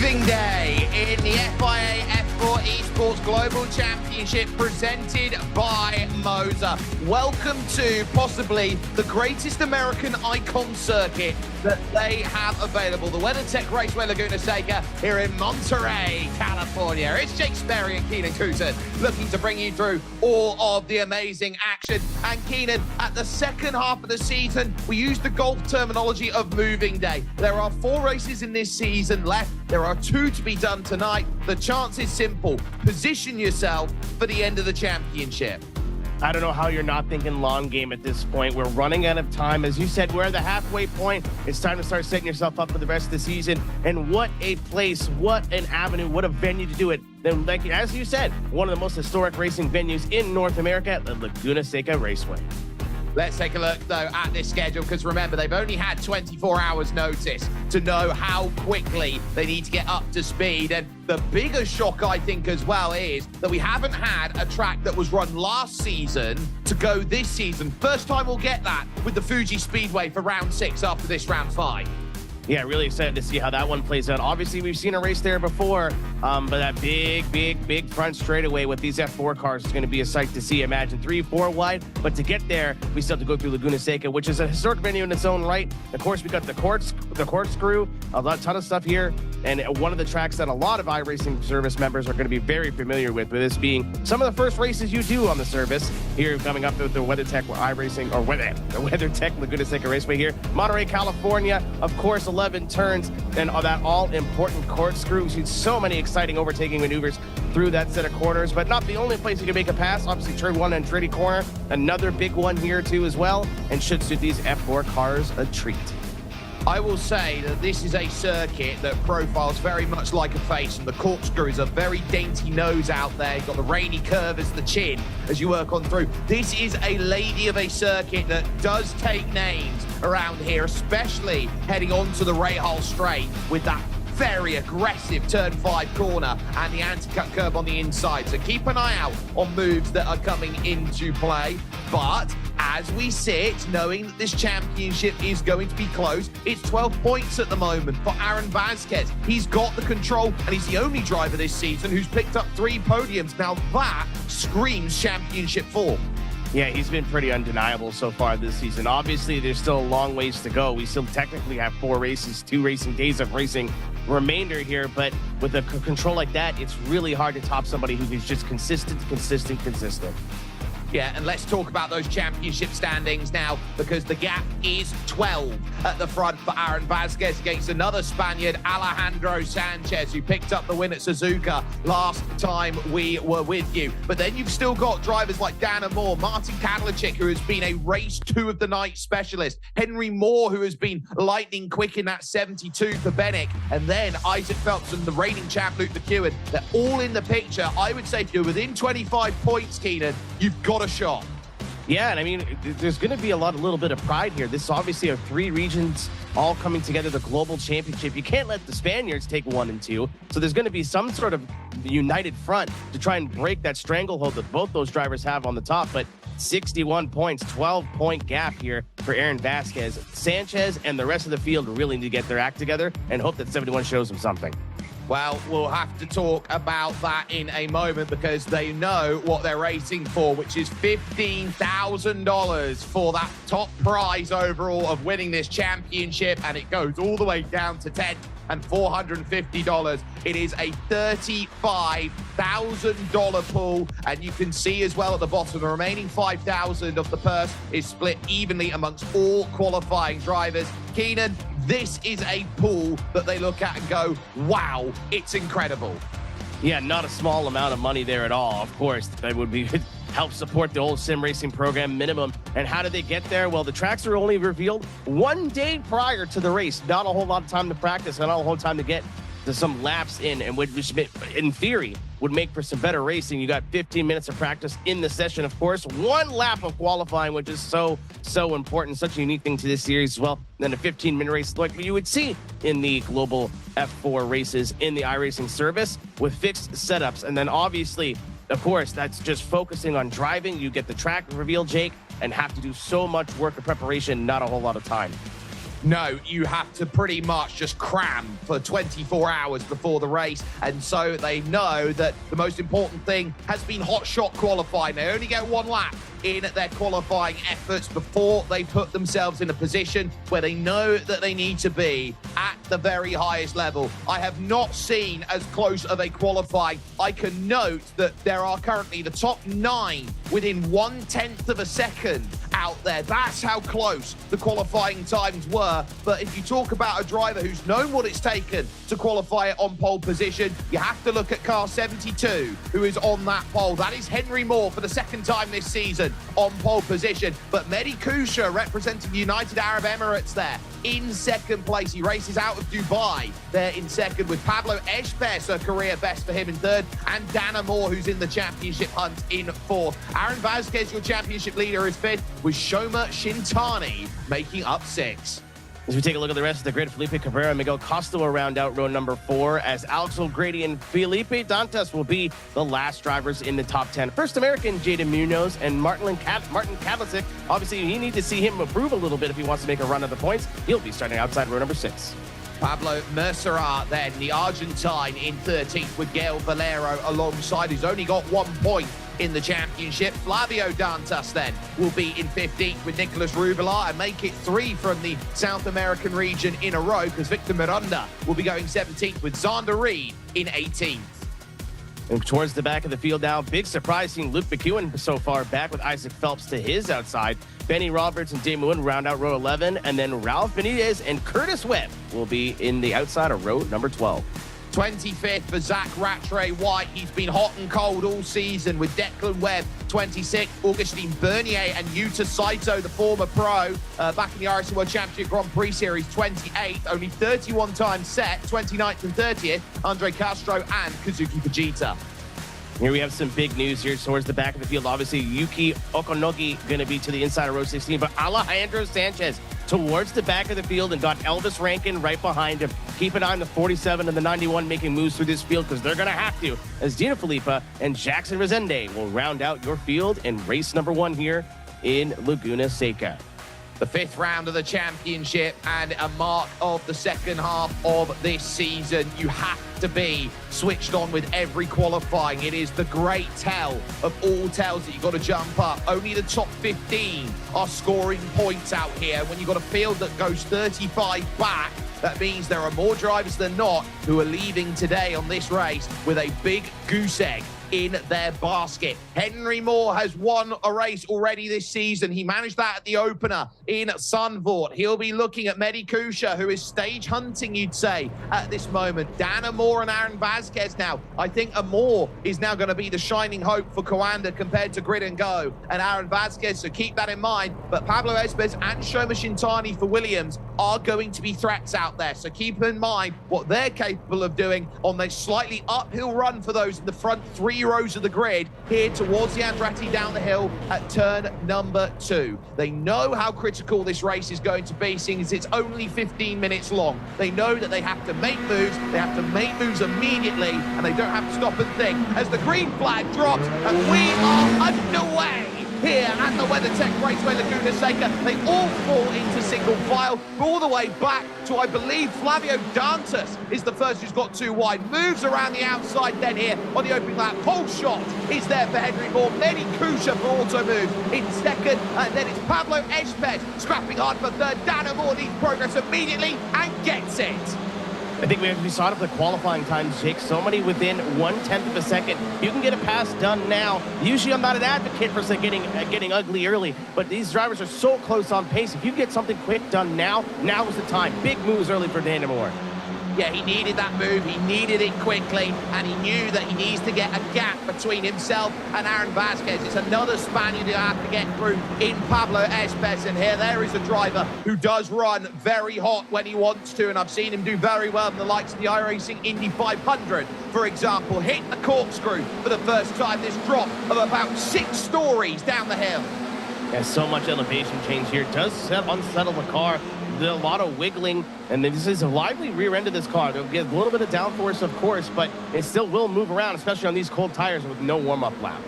Moving day in the FIA F4 Esports Global Championship presented by Moser. Welcome to possibly the greatest American icon circuit that they have available. The WeatherTech Raceway Laguna Seca here in Monterey, California. It's Jake Sperry and Keenan Cooten looking to bring you through all of the amazing action. And Keenan, at the second half of the season, we used the golf terminology of moving day. There are 4 races in this season left. There are 2 to be done tonight. The chance is simple. Position yourself for the end of the championship. I don't know how you're not thinking long game at this point. We're running out of time. As you said, we're at the halfway point. It's time to start setting yourself up for the rest of the season. And what a place, what an avenue, what a venue to do it. Then, like as you said, one of the most historic racing venues in North America, the Laguna Seca Raceway. Let's take a look, though, at this schedule, because remember, they've only had 24 hours notice to know how quickly they need to get up to speed. And the bigger shock, I think, as well, is that we haven't had a track that was run last season to go this season. First time we'll get that with the Fuji Speedway for round 6 after this round 5. Yeah, really excited to see how that one plays out. Obviously, we've seen a race there before, but that big front straightaway with these F4 cars is going to be a sight to see. Imagine 3-4 wide, but to get there, we still have to go through Laguna Seca, which is a historic venue in its own right. Of course, we got the corkscrew, a ton of stuff here, and one of the tracks that a lot of iRacing service members are going to be very familiar with this being some of the first races you do on the service here coming up with the WeatherTech iRacing, or the WeatherTech Laguna Seca Raceway here. Monterey, California, of course, 11 turns, and that all-important corkscrew. We've seen so many exciting overtaking maneuvers through that set of corners, but not the only place you can make a pass. Obviously, turn 1 and Trinity Corner, another big one here too as well, and should suit these F4 cars a treat. I will say that this is a circuit that profiles very much like a face, and the corkscrew is a very dainty nose out there. You've got the rainy curve as the chin as you work on through. This is a lady of a circuit that does take names around here, especially heading onto the Rahal Straight with that very aggressive turn 5 corner and the anti-cut curve on the inside. So keep an eye out on moves that are coming into play. But as we sit, knowing that this championship is going to be close, it's 12 points at the moment for Aaron Vasquez. He's got the control, and he's the only driver this season who's picked up 3 podiums. Now that screams championship form. Yeah, he's been pretty undeniable so far this season. Obviously, there's still a long ways to go. We still technically have 4 races, 2 racing days of racing remainder here, but with a control like that, it's really hard to top somebody who is just consistent. Yeah, and let's talk about those championship standings now, because the gap is 12 at the front for Aaron Vasquez against another Spaniard, Alejandro Sanchez, who picked up the win at Suzuka last time we were with you. But then you've still got drivers like Dan Moore, Martin Kadlachik, who has been a race 2 of the night specialist, Henry Moore, who has been lightning quick in that 72 for Bennick, and then Isaac Phelps and the reigning champ Luke McEwen. They're all in the picture. I would say if you're within 25 points, Keenan, you've got a shot. Yeah, and I mean, there's going to be a little bit of pride here. This is obviously 3 regions all coming together, the global championship. You can't let the Spaniards take 1 and 2. So there's going to be some sort of united front to try and break that stranglehold that both those drivers have on the top. But 61 points, 12-point gap here for Aaron Vasquez. Sanchez and the rest of the field really need to get their act together and hope that 71 shows them something. Well, we'll have to talk about that in a moment, because they know what they're racing for, which is $15,000 for that top prize overall of winning this championship, and it goes all the way down to $10,000 and $450. It is a $35,000 pool, and you can see as well at the bottom, the remaining $5,000 of the purse is split evenly amongst all qualifying drivers. Keenan, this is a pool that they look at and go, wow, it's incredible. Yeah, not a small amount of money there at all. Of course, that would be help support the old sim racing program minimum. And how did they get there? Well, the tracks are only revealed 1 day prior to the race. Not a whole lot of time to practice, and not a whole time to get to some laps in, and which in theory would make for some better racing. You got 15 minutes of practice in the session, of course, 1 lap of qualifying, which is so important, such a unique thing to this series as well. And then a 15-minute race like you would see in the global F4 races in the iRacing service with fixed setups. And then obviously, of course, that's just focusing on driving. You get the track reveal, Jake, and have to do so much work of preparation, not a whole lot of time. No, you have to pretty much just cram for 24 hours before the race. And so they know that the most important thing has been hot shot qualifying. They only get one lap in their qualifying efforts before they put themselves in a position where they know that they need to be at the very highest level. I have not seen as close of a qualifying. I can note that there are currently the top 9 within 1/10 of a second out there. That's how close the qualifying times were. But if you talk about a driver who's known what it's taken to qualify it on pole position, you have to look at car 72, who is on that pole. That is Henry Moore for the second time this season on pole position. But Mehdi Kusha representing the United Arab Emirates there in second place. He races out of Dubai there in second, with Pablo Eshpes, a career best for him, in third, and Dana Moore, who's in the championship hunt, in fourth. Aaron Vasquez, your championship leader, is fifth, with Shoma Shintani making up 6. As we take a look at the rest of the grid, Felipe Cabrera and Miguel Costa will round out row number 4, as Alex O'Grady and Felipe Dantas will be the last drivers in the top 10. First American, Jaden Munoz and Martin Kavlicek. Obviously, you need to see him improve a little bit if he wants to make a run of the points. He'll be starting outside row number 6. Pablo Mercerat, then, the Argentine, in 13th, with Gael Valero alongside, who's only got 1 point in the championship. Flavio Dantas then will be in 15th with Nicolas Rubilar, and make it 3 from the South American region in a row, because Victor Miranda will be going 17th with Xander Reed in 18th. And towards the back of the field now, big surprise seeing Luke McEwen so far back with Isaac Phelps to his outside. Benny Roberts and Damon round out row 11, and then Ralph Benitez and Curtis Webb will be in the outside of row number 12. 25th for Zach Rattray White. He's been hot and cold all season, with Declan Webb 26th, Augustine Bernier and Yuta Saito, the former pro, back in the iRacing World Championship Grand Prix Series, 28th, only 31 times set, 29th and 30th, Andre Castro and Kazuki Fujita. Here we have some big news here towards the back of the field. Obviously, Yuki Okonogi going to be to the inside of row 16, but Alejandro Sanchez towards the back of the field and got Elvis Rankin right behind him. Keep an eye on the 47 and the 91 making moves through this field, because they're going to have to, as Dina Felipa and Jackson Resende will round out your field in race number 1 here in Laguna Seca. The 5th round of the championship and a mark of the second half of this season. You have to be switched on with every qualifying. It is the great tell of all tells that you've got to jump up. Only the top 15 are scoring points out here. When you've got a field that goes 35 back, that means there are more drivers than not who are leaving today on this race with a big goose egg in their basket. Henry Moore has won a race already this season. He managed that at the opener in Zandvoort. He'll be looking at Mehdi Kusha, who is stage hunting, you'd say, at this moment. Dana Moore and Aaron Vasquez now. I think Moore is now going to be the shining hope for Coanda compared to Grid and Go and Aaron Vasquez, so keep that in mind. But Pablo Espes and Shoma Shintani for Williams are going to be threats out there, so keep in mind what they're capable of doing on this slightly uphill run for those in the front 3 rows of the grid here towards the Andretti down the hill at turn number 2. They know how critical this race is going to be, seeing as it's only 15 minutes long. They know that they have to make moves, they have to make moves immediately, and they don't have to stop and think as the green flag drops and we are underway here at the WeatherTech Raceway Laguna Seca. They all fall into single file, all the way back to, I believe, Flavio Dantas is the first who's got 2 wide. Moves around the outside then here on the opening lap. Pole shot is there for Henry Moore. Mehdi Kusha for auto move in second, and then it's Pablo Espes scrapping hard for third. Dana Moore needs progress immediately and gets it. I think we saw it for the qualifying times, Jake. So many within 1/10 of a second. You can get a pass done now. Usually I'm not an advocate for getting ugly early, but these drivers are so close on pace. If you get something quick done now is the time. Big moves early for Dana Moore. Yeah, he needed that move. He needed it quickly, and he knew that he needs to get a gap between himself and Aaron Vasquez. It's another Spaniard he'll have to get through in Pablo Espes, and here there is a driver who does run very hot when he wants to, and I've seen him do very well in the likes of the iRacing Indy 500, for example. Hit the corkscrew for the first time. This drop of about 6 stories down the hill. Yeah, so much elevation change here. Does unsettle the car. A lot of wiggling, and this is a lively rear end of this car. They'll get a little bit of downforce, of course, but it still will move around, especially on these cold tires with no warm-up lap.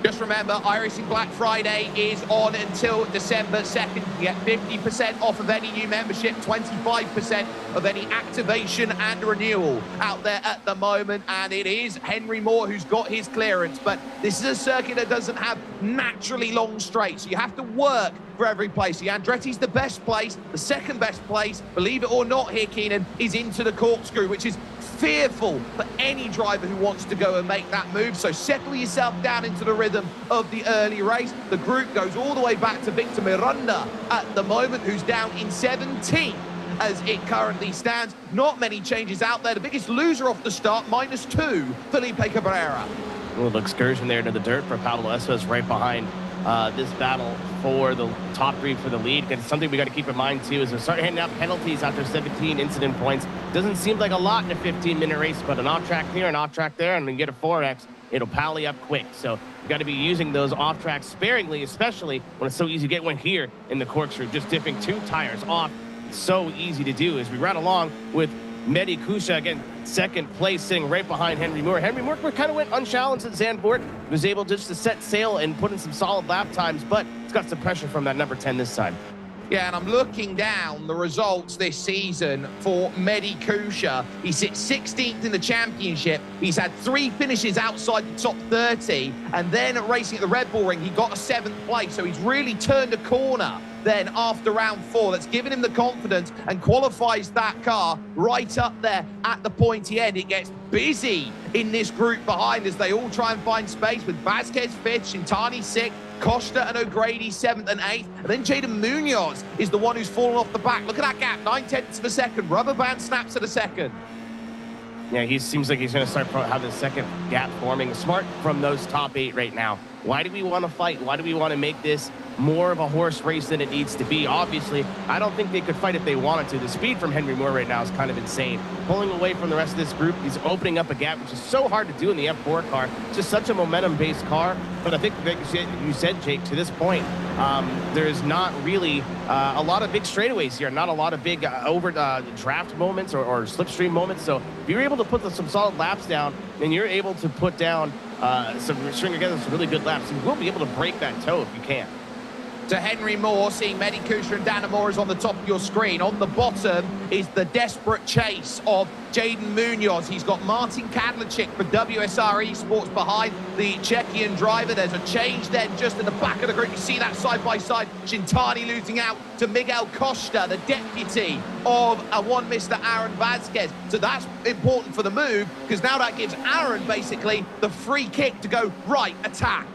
Just remember, iRacing Black Friday is on until December 2nd. You get 50% off of any new membership, 25% of any activation and renewal out there at the moment. And it is Henry Moore who's got his clearance. But this is a circuit that doesn't have naturally long straights. So you have to work for every place. The Andretti's the best place. The second best place, believe it or not here, Keenan, is into the corkscrew, which is fearful for any driver who wants to go and make that move. So settle yourself down into the rhythm of the early race. The group goes all the way back to Victor Miranda at the moment, who's down in 17th as it currently stands. Not many changes out there. The biggest loser off the start, -2, Felipe Cabrera. A little excursion there into the dirt for Pablo Estes right behind this battle for the top 3 for the lead. And something we got to keep in mind too is they start handing out penalties after 17 incident points. Doesn't seem like a lot in a 15-minute race, but an off track here, an off track there, and then get a 4X, it'll pally up quick. So you got to be using those off tracks sparingly, especially when it's so easy to get one here in the corkscrew. Just dipping 2 tires off, it's so easy to do as we run along with Mehdi Kusha, again, second place, sitting right behind Henry Moore. Henry Moore kind of went unchallenged at Zandvoort, was able just to set sail and put in some solid lap times, but it's got some pressure from that number 10 this time. Yeah, and I'm looking down the results this season for Mehdi Kusha. He sits 16th in the championship. He's had 3 finishes outside the top 30, and then racing at the Red Bull Ring, he got a 7th place, so he's really turned a corner then after round 4. That's given him the confidence and qualifies that car right up there at the pointy end. It gets busy in this group behind as they all try and find space, with Vasquez 5th, Shintani 6th, Costa and O'Grady 7th and 8th. And then Jaden Munoz is the one who's fallen off the back. Look at that gap, 9/10 of a second. Rubber band snaps at a second. Yeah, he seems like he's going to start having the second gap forming. Smart from those top 8 right now. Why do we want to fight? Why do we want to make this more of a horse race than it needs to be? Obviously, I don't think they could fight if they wanted to. The speed from Henry Moore right now is kind of insane. Pulling away from the rest of this group, he's opening up a gap, which is so hard to do in the F4 car. It's just such a momentum-based car. But I think, like you said, Jake, to this point, there's not really a lot of big straightaways here, not a lot of big draft moments or slipstream moments. So if you're able to put some solid laps down, and you're able to put down string together some really good laps, you will be able to break that toe if you can. To Henry Moore, seeing Mehdi Kusha and Dana Moore is on the top of your screen. On the bottom is the desperate chase of Jaden Munoz. He's got Martin Kadlacik for WSR Esports behind the Czechian driver. There's a change then just in the back of the group. You see that side by side. Shintani losing out to Miguel Costa, the deputy of one Mr. Aaron Vasquez. So that's important for the move, because now that gives Aaron basically the free kick to go right, attack.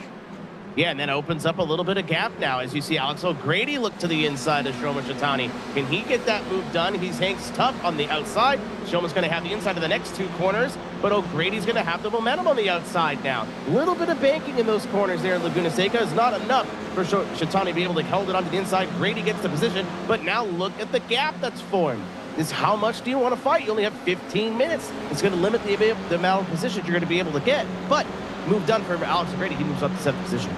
Yeah, and then opens up a little bit of gap now as you see Alex O'Grady look to the inside of Shoma Shitani. Can he get that move done? He hangs tough on the outside. Shoma's going to have the inside of the next 2 corners, but O'Grady's going to have the momentum on the outside now. A little bit of banking in those corners there in Laguna Seca is not enough for Shitani to be able to hold it onto the inside. Grady gets the position, but now look at the gap that's formed. Is how much do you want to fight? You only have 15 minutes. It's going to limit the amount of positions you're going to be able to get, but move done for Alex O'Grady. He moves up to 7th position.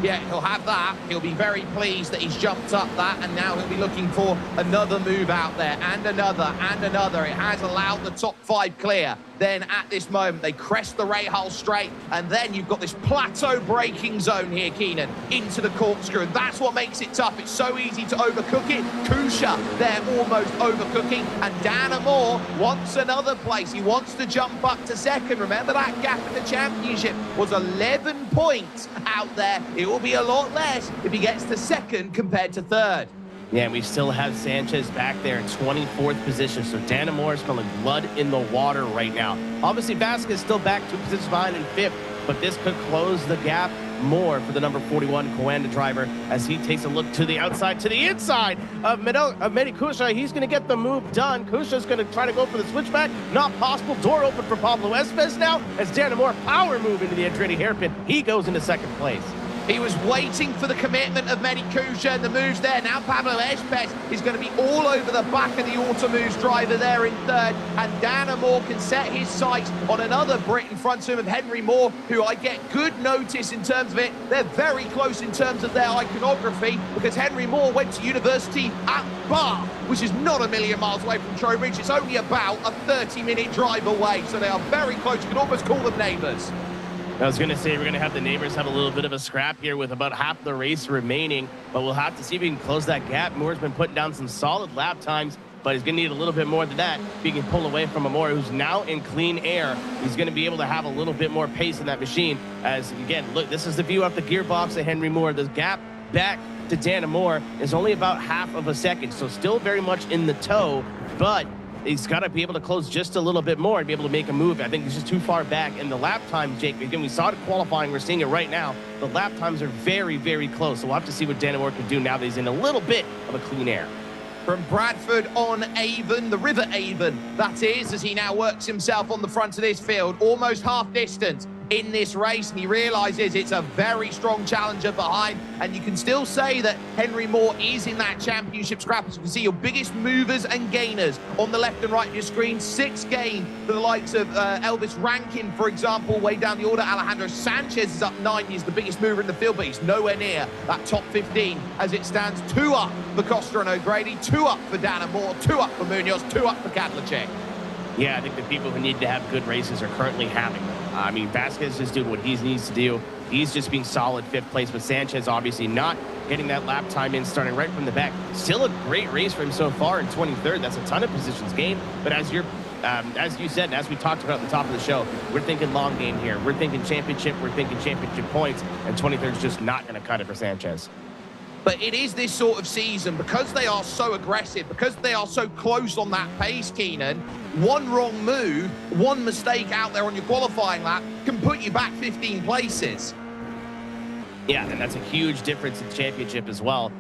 Yeah, he'll have that. He'll be very pleased that he's jumped up that, and now he'll be looking for another move out there, and another, and another. It has allowed the top 5 clear. Then at this moment, they crest the Rahal straight, and then you've got this plateau braking zone here, Keenan, into the corkscrew. And that's what makes it tough. It's so easy to overcook it. Kusha, they're almost overcooking, and Dana Moore wants another place. He wants to jump up to 2nd. Remember that gap in the championship was 11 points out there. It will be a lot less if he gets to 2nd compared to 3rd. Yeah, and we still have Sanchez back there in 24th position, so Dana Moore is smelling blood in the water right now. Obviously, Vasquez still back 2 positions behind in 5th, but this could close the gap more for the number 41 Coanda driver as he takes a look to the outside, to the inside of Mehdi Kusha. He's going to get the move done. Kusha's going to try to go for the switchback. Not possible. Door open for Pablo Estes now as Dana Moore power move into the Andretti hairpin. He goes into 2nd place. He was waiting for the commitment of Mehdi Kusha, and the move's there. Now Pablo Estes is going to be all over the back of the Automoves driver there in 3rd, and Dana Moore can set his sights on another Brit in front of him, of Henry Moore, who I get good notice in terms of it. They're very close in terms of their iconography, because Henry Moore went to university at Bath, which is not a million miles away from Trowbridge. It's only about a 30-minute drive away, so they are very close. You can almost call them neighbours. I was going to say we're going to have the neighbors have a little bit of a scrap here with about half the race remaining, but we'll have to see if we can close that gap. Moore's been putting down some solid lap times, but he's going to need a little bit more than that. If he can pull away from Amore, who's now in clean air, he's going to be able to have a little bit more pace in that machine. As, again, look, this is the view of the gearbox of Henry Moore. The gap back to Dan Amore is only about half of a second, so still very much in the tow, but he's got to be able to close just a little bit more and be able to make a move. I think he's just too far back. And the lap time, Jake, again, we saw it qualifying. We're seeing it right now. The lap times are very, very close. So we'll have to see what Dan Amore can do now that he's in a little bit of a clean air. From Bradford on Avon, the River Avon, that is, as he now works himself on the front of this field, almost half distance in this race, and he realizes it's a very strong challenger behind, and you can still say that Henry Moore is in that championship scrap. As you can see, your biggest movers and gainers on the left and right of your screen. 6 gain for the likes of Elvis Rankin, for example, way down the order. Alejandro Sanchez is up 9. He's the biggest mover in the field, but he's nowhere near that top 15 as it stands. 2 up for Costa and O'Grady, 2 up for Dan Moore, 2 up for Munoz, 2 up for Kadlacek. Yeah, I think the people who need to have good races are currently having them. I mean, Vasquez is doing what he needs to do. He's just being solid 5th place, but Sanchez obviously not getting that lap time in, starting right from the back. Still a great race for him so far in 23rd. That's a ton of positions gained. But as you said, and as we talked about at the top of the show, we're thinking long game here. We're thinking championship. We're thinking championship points. And 23rd is just not going to cut it for Sanchez. But it is this sort of season, because they are so aggressive, because they are so close on that pace, Keenan, one wrong move, one mistake out there on your qualifying lap can put you back 15 places. Yeah, and that's a huge difference in championship as well.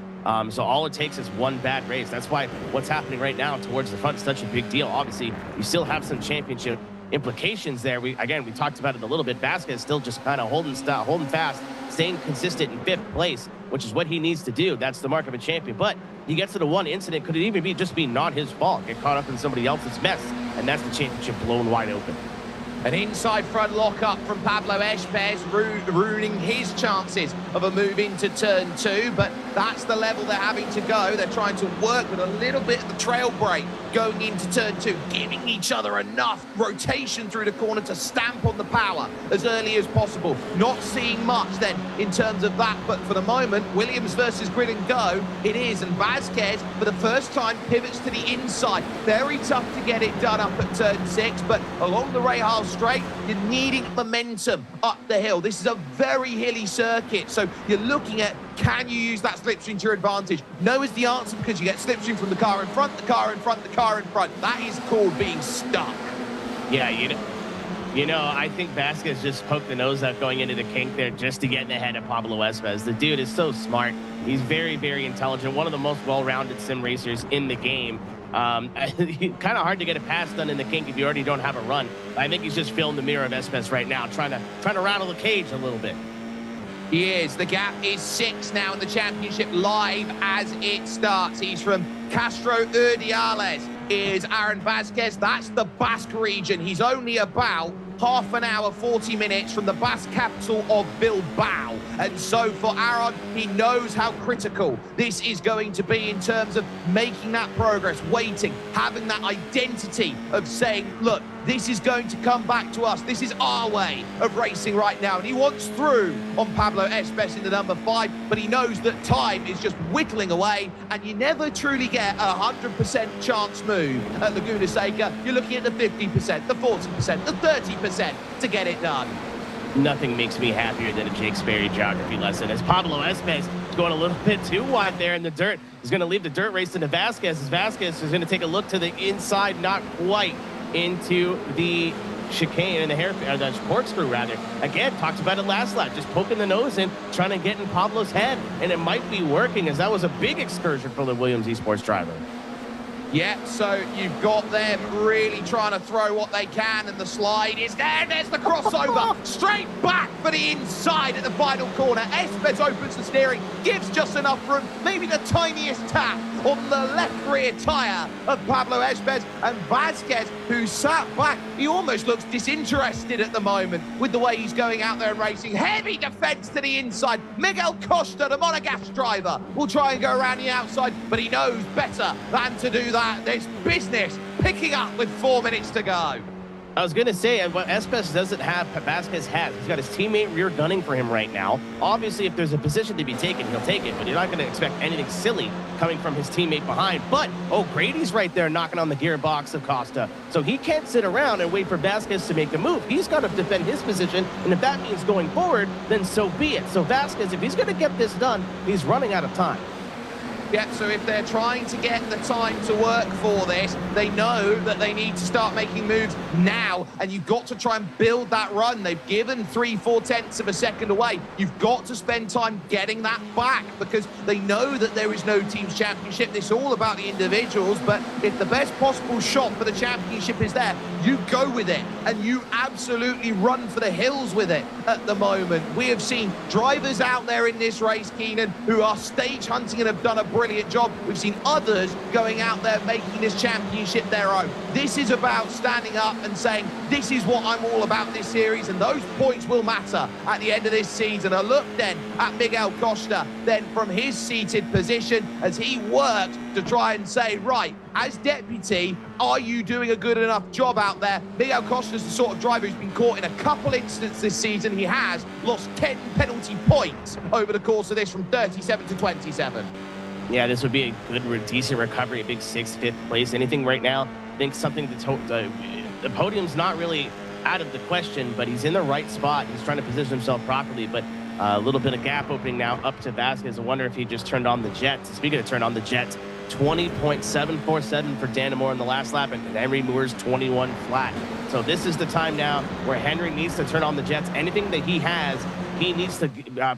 So all it takes is one bad race. That's why what's happening right now towards the front is such a big deal. Obviously, you still have some championship implications there. We talked about it a little bit. Vasquez still just kind of holding fast, staying consistent in 5th place, which is what he needs to do. That's the mark of a champion. But he gets to the one incident. Could it even be just be not his fault? Get caught up in somebody else's mess, and that's the championship blown wide open. An inside front lockup from Pablo Espez, ruining his chances of a move into turn 2, but that's the level they're having to go. They're trying to work with a little bit of the trail brake going into turn 2, giving each other enough rotation through the corner to stamp on the power as early as possible. Not seeing much then in terms of that, but for the moment, Williams versus Grid and Go, it is, and Vasquez, for the first time, pivots to the inside. Very tough to get it done up at turn 6, but along the Rahal straight, you're needing momentum up the hill. This is a very hilly circuit, so you're looking at, can you use that slipstream to your advantage? No is the answer, because you get slipstream from the car in front, the car in front, the car in front. That is called being stuck. Yeah, you know, I think Vasquez just poked the nose out going into the kink there just to get in the head of Pablo Espez. The dude is so smart. He's very, very intelligent. One of the most well-rounded sim racers in the game. Kind of hard to get a pass done in the kink if you already don't have a run. I think he's just filling the mirror of Espez right now, trying to rattle the cage a little bit. He is. The gap is 6 now in the championship live as it starts. He's from Castro Urdiales. Is Aaron Vasquez. That's the Basque region. He's only about half an hour, 40 minutes from the Basque capital of Bilbao. And so for Aaron, he knows how critical this is going to be in terms of making that progress, waiting, having that identity of saying, look, this is going to come back to us. This is our way of racing right now. And he wants through on Pablo Espez in the number 5, but he knows that time is just whittling away, and you never truly get a 100% chance move at Laguna Seca. You're looking at the 50%, the 40%, the 30% to get it done. Nothing makes me happier than a Jake Sperry geography lesson, as Pablo Espez is going a little bit too wide there in the dirt. He's going to leave the dirt race to Vasquez, as Vasquez is going to take a look to the inside, not quite into the chicane and the corkscrew rather. Again, talked about it last lap, just poking the nose in, trying to get in Pablo's head, and it might be working, as that was a big excursion for the Williams Esports driver. Yeah, so you've got them really trying to throw what they can, and the slide is there. There's the crossover. Straight back for the inside at the final corner. Espez opens the steering, gives just enough room, maybe the tiniest tap on the left rear tyre of Pablo Espez, and Vasquez, who sat back, he almost looks disinterested at the moment with the way he's going out there and racing. Heavy defense to the inside. Miguel Costa, the Monegasque driver, will try and go around the outside, but he knows better than to do that. There's business picking up with 4 minutes to go. I was going to say, what Espes doesn't have, Vasquez has. He's got his teammate rear gunning for him right now. Obviously, if there's a position to be taken, he'll take it, but you're not going to expect anything silly coming from his teammate behind. But Grady's right there knocking on the gearbox of Costa. So he can't sit around and wait for Vasquez to make a move. He's got to defend his position, and if that means going forward, then so be it. So Vasquez, if he's going to get this done, he's running out of time. Yeah, so if they're trying to get the time to work for this, they know that they need to start making moves now, and you've got to try and build that run. They've given 3/4 tenths of a second away. You've got to spend time getting that back because they know that there is no team's championship. It's all about the individuals, but if the best possible shot for the championship is there, you go with it, and you absolutely run for the hills with it at the moment. We have seen drivers out there in this race, Keenan, who are stage hunting and have done a brilliant job. We've seen others going out there making this championship their own. This is about standing up and saying, this is what I'm all about this series, and those points will matter at the end of this season. A look then at Miguel Costa, then from his seated position as he worked to try and say, right, as deputy, are you doing a good enough job out there? Miguel Costa's the sort of driver who's been caught in a couple incidents this season. He has lost 10 penalty points over the course of this from 37 to 27. Yeah, this would be a good, decent recovery, a big 6th, 5th place. Anything right now, I think something the podium's not really out of the question, but he's in the right spot. He's trying to position himself properly, but a little bit of gap opening now up to Vasquez. I wonder if he just turned on the jets. Speaking of turn on the jets, 20.747 for Dan Moore in the last lap, and Henry Moore's 21 flat. So this is the time now where Henry needs to turn on the jets. Anything that he has, he needs to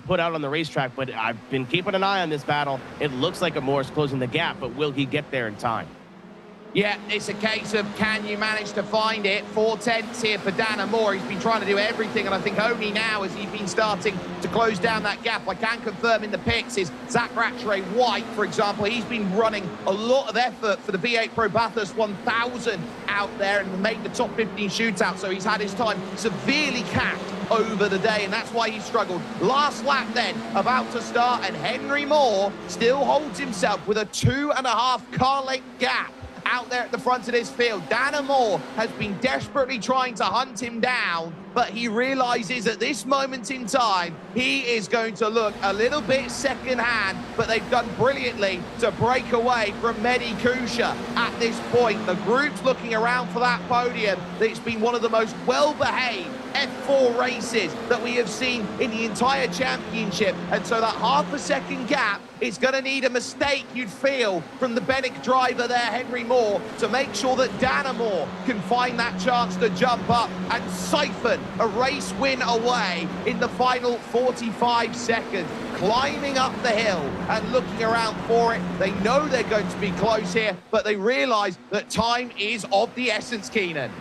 put out on the racetrack, but I've been keeping an eye on this battle. It looks like Moore's closing the gap, but will he get there in time? Yeah, it's a case of can you manage to find it? 4 tenths here for Dan Moore. He's been trying to do everything, and I think only now has he been starting to close down that gap. I can confirm in the pits is Zach Rattray White, for example. He's been running a lot of effort for the V8 Pro Bathurst 1000 out there and made the top 15 shootout, so he's had his time severely capped over the day, and that's why he struggled. Last lap then, about to start, and Henry Moore still holds himself with a 2.5 car length gap out there at the front of this field. Dan Moore has been desperately trying to hunt him down, but he realizes at this moment in time, he is going to look a little bit second-hand, but they've done brilliantly to break away from Mehdi Kusha at this point. The group's looking around for that podium. It's been one of the most well-behaved F4 races that we have seen in the entire championship, and so that half a second gap, it's going to need a mistake, you'd feel, from the Bennett driver there, Henry Moore, to make sure that Dan Moore can find that chance to jump up and siphon a race win away in the final 45 seconds. Climbing up the hill and looking around for it. They know they're going to be close here, but they realize that time is of the essence, Keenan.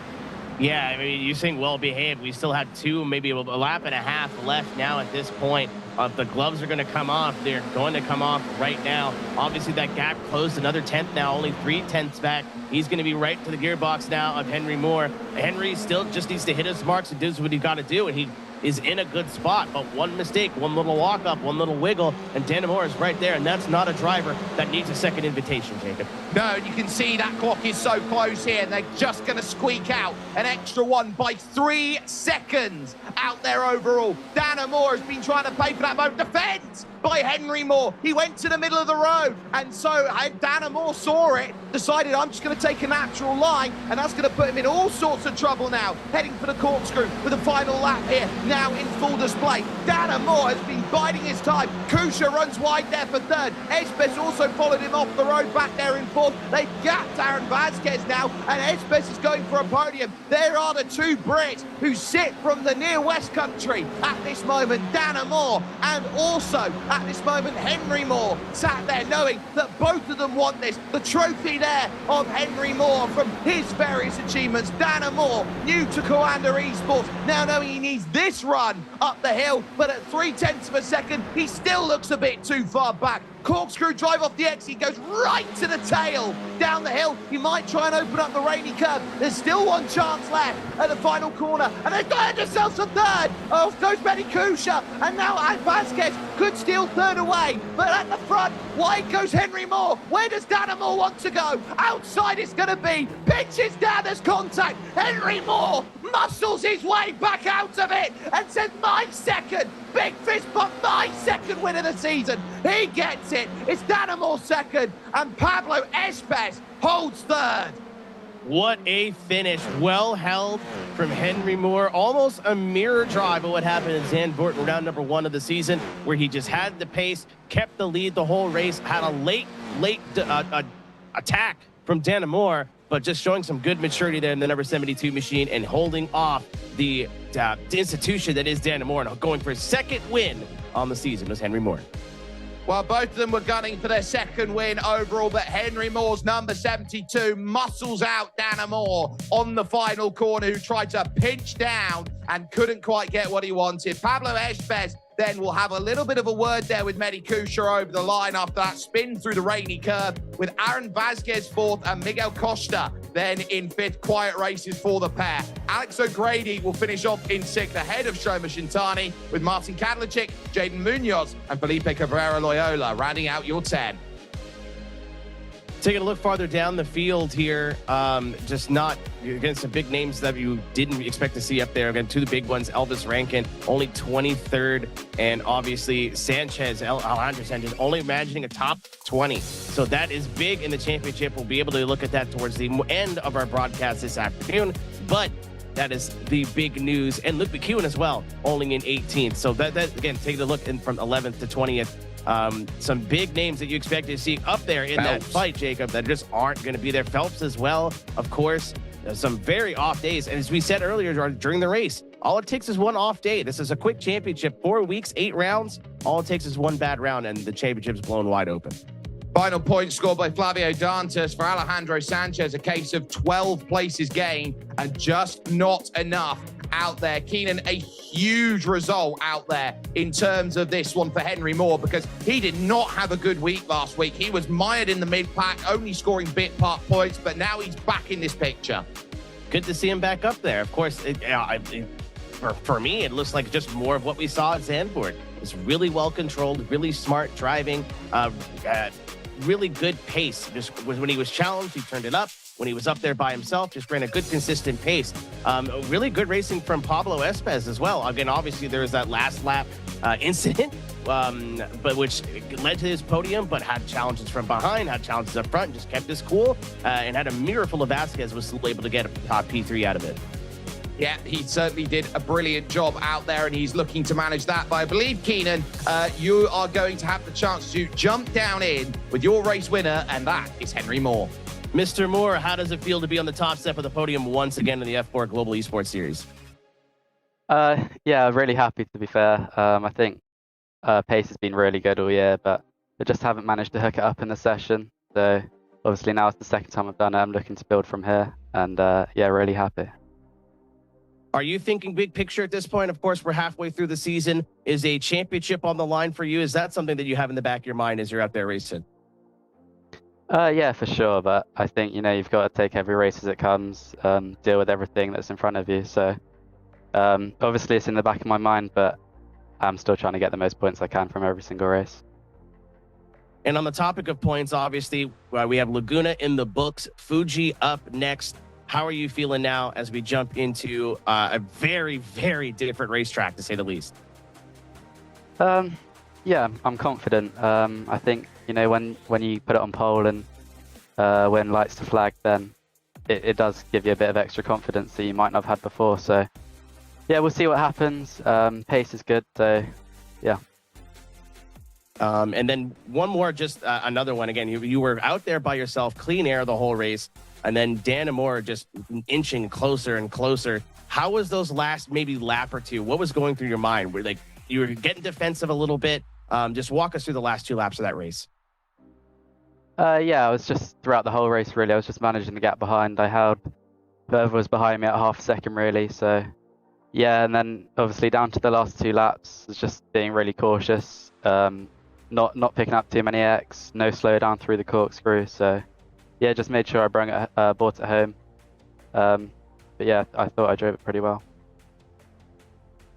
Yeah, I mean, you think well behaved. We still have 2, maybe a lap and a half left now at this point. If the gloves are going to come off, they're going to come off right now. Obviously, that gap closed another 10th now, only 3 tenths back. He's going to be right to the gearbox now of Henry Moore. Henry still just needs to hit his marks and does what he's got to do, and he is in a good spot, but one mistake, one little walk up, one little wiggle, and Dan Moore is right there, and that's not a driver that needs a second invitation, Jacob. No, you can see that clock is so close here, and they're just going to squeak out an extra one by 3 seconds out there overall. Dan Moore has been trying to pay for that moment. Defense by Henry Moore. He went to the middle of the road, and so Dan Moore saw it, decided I'm just going to take a natural line, and that's going to put him in all sorts of trouble now, heading for the corkscrew with the final lap here, now in full display. Dan Moore has been biding his time. Kusha runs wide there for 3rd. Espes also followed him off the road back there in 4th. They've gapped Aaron Vasquez now, and Espes is going for a podium. There are the 2 Brits who sit from the near West Country at this moment, Dan Moore, and also at this moment, Henry Moore sat there knowing that both of them want this. The trophy there of Henry Moore from his various achievements. Dan Moore, new to Coanda Esports, now knowing he needs this run up the hill, but at 3 tenths of a second, he still looks a bit too far back. Corkscrew drive off the exit, goes right to the tail down the hill. He might try and open up the rainy curve. There's still one chance left at the final corner, and they've got themselves a third. Off goes Benny Kusha, and now Vasquez could steal third away. But at the front, wide goes Henry Moore. Where does Dana Moore want to go? Outside it's going to be. Pitches down, there's contact. Henry Moore muscles his way back out of it and says, my second, big fist bump, my second win of the season. He gets it. It's Dana Moore second, and Pablo Espes holds third. What a finish. Well held from Henry Moore. Almost a mirror drive of what happened in Zandvoort in round number 1 of the season, where he just had the pace, kept the lead the whole race, had a late attack from Dana Moore, but just showing some good maturity there in the number 72 machine and holding off the institution that is Dana Moore, and going for his second win on the season was Henry Moore. Well, both of them were gunning for their second win overall, but Henry Moore's number 72 muscles out Dana Moore on the final corner, who tried to pinch down and couldn't quite get what he wanted. Pablo Espes then will have a little bit of a word there with Medi Kusha over the line after that spin through the rainy curve, with Aaron Vasquez fourth and Miguel Costa then in fifth. Quiet races for the pair. Alex O'Grady will finish off in sixth ahead of Shoma Shintani, with Martin Kadlachik, Jaden Munoz and Felipe Cabrera Loyola rounding out your 10. Taking a look farther down the field here, just not against some big names that you didn't expect to see up there. Again, 2 of the big ones, Elvis Rankin, only 23rd, and obviously Alejandro Sanchez, only imagining a top 20. So that is big in the championship. We'll be able to look at that towards the end of our broadcast this afternoon, but that is the big news. And Luke McEwen as well, only in 18th. So that again, taking a look in from 11th to 20th. Some big names that you expect to see up there in that fight, Jacob, that just aren't going to be there. Phelps as well, of course. Some very off days. And as we said earlier during the race, all it takes is one off day. This is a quick championship, 4 weeks, 8 rounds. All it takes is one bad round and the championship's blown wide open. Final point scored by Flavio Dantas for Alejandro Sanchez, a case of 12 places gained and just not enough out there. Keenan, a huge result out there in terms of this one for Henry Moore, because he did not have a good week last week. He was mired in the mid-pack, only scoring bit part points, but now he's back in this picture. Good to see him back up there. Of course, for me, it looks like just more of what we saw at Zandvoort. It's really well controlled, really smart driving, really good pace. Just when he was challenged, he turned it up. When he was up there by himself, just ran a good, consistent pace. Really good racing from Pablo Espes as well. Again, obviously, there was that last lap incident, but which led to his podium, but had challenges from behind, had challenges up front, just kept his cool, and had a miracle of Vasquez was still able to get a top P3 out of it. Yeah, he certainly did a brilliant job out there, and he's looking to manage that. But I believe, Keenan, you are going to have the chance to jump down in with your race winner, and that is Henry Moore. Mr. Moore, how does it feel to be on the top step of the podium once again in the F4 Global Esports Series? Yeah, really happy, to be fair. I think pace has been really good all year, but I just haven't managed to hook it up in the session. So obviously now it's the second time I've done it. I'm looking to build from here, and yeah, really happy. Are you thinking big picture at this point? Of course, we're halfway through the season. Is a championship on the line for you? Is that something that you have in the back of your mind as you're out there racing? Yeah, for sure. But I think, you've got to take every race as it comes, deal with everything that's in front of you. So obviously it's in the back of my mind, but I'm still trying to get the most points I can from every single race. And on the topic of points, obviously, we have Laguna in the books, Fuji up next. How are you feeling now as we jump into a very, very different racetrack, to say the least? Yeah, I'm confident. I think, when you put it on pole and when lights to flag, then it does give you a bit of extra confidence that you might not have had before. So, yeah, we'll see what happens. Pace is good, so yeah. And then one more, just another one. Again, you were out there by yourself, clean air the whole race, and then Dana Moore just inching closer and closer. How was those last maybe lap or two? What was going through your mind? Were you were getting defensive a little bit? Just walk us through the last 2 laps of that race. Yeah, I was just throughout the whole race, really. I was just managing the gap behind. I held whoever was behind me at half a second, really. So, yeah, and then obviously down to the last 2 laps, was just being really cautious. not picking up too many X, no slowdown through the corkscrew. So yeah, just made sure I brought it home. But yeah, I thought I drove it pretty well.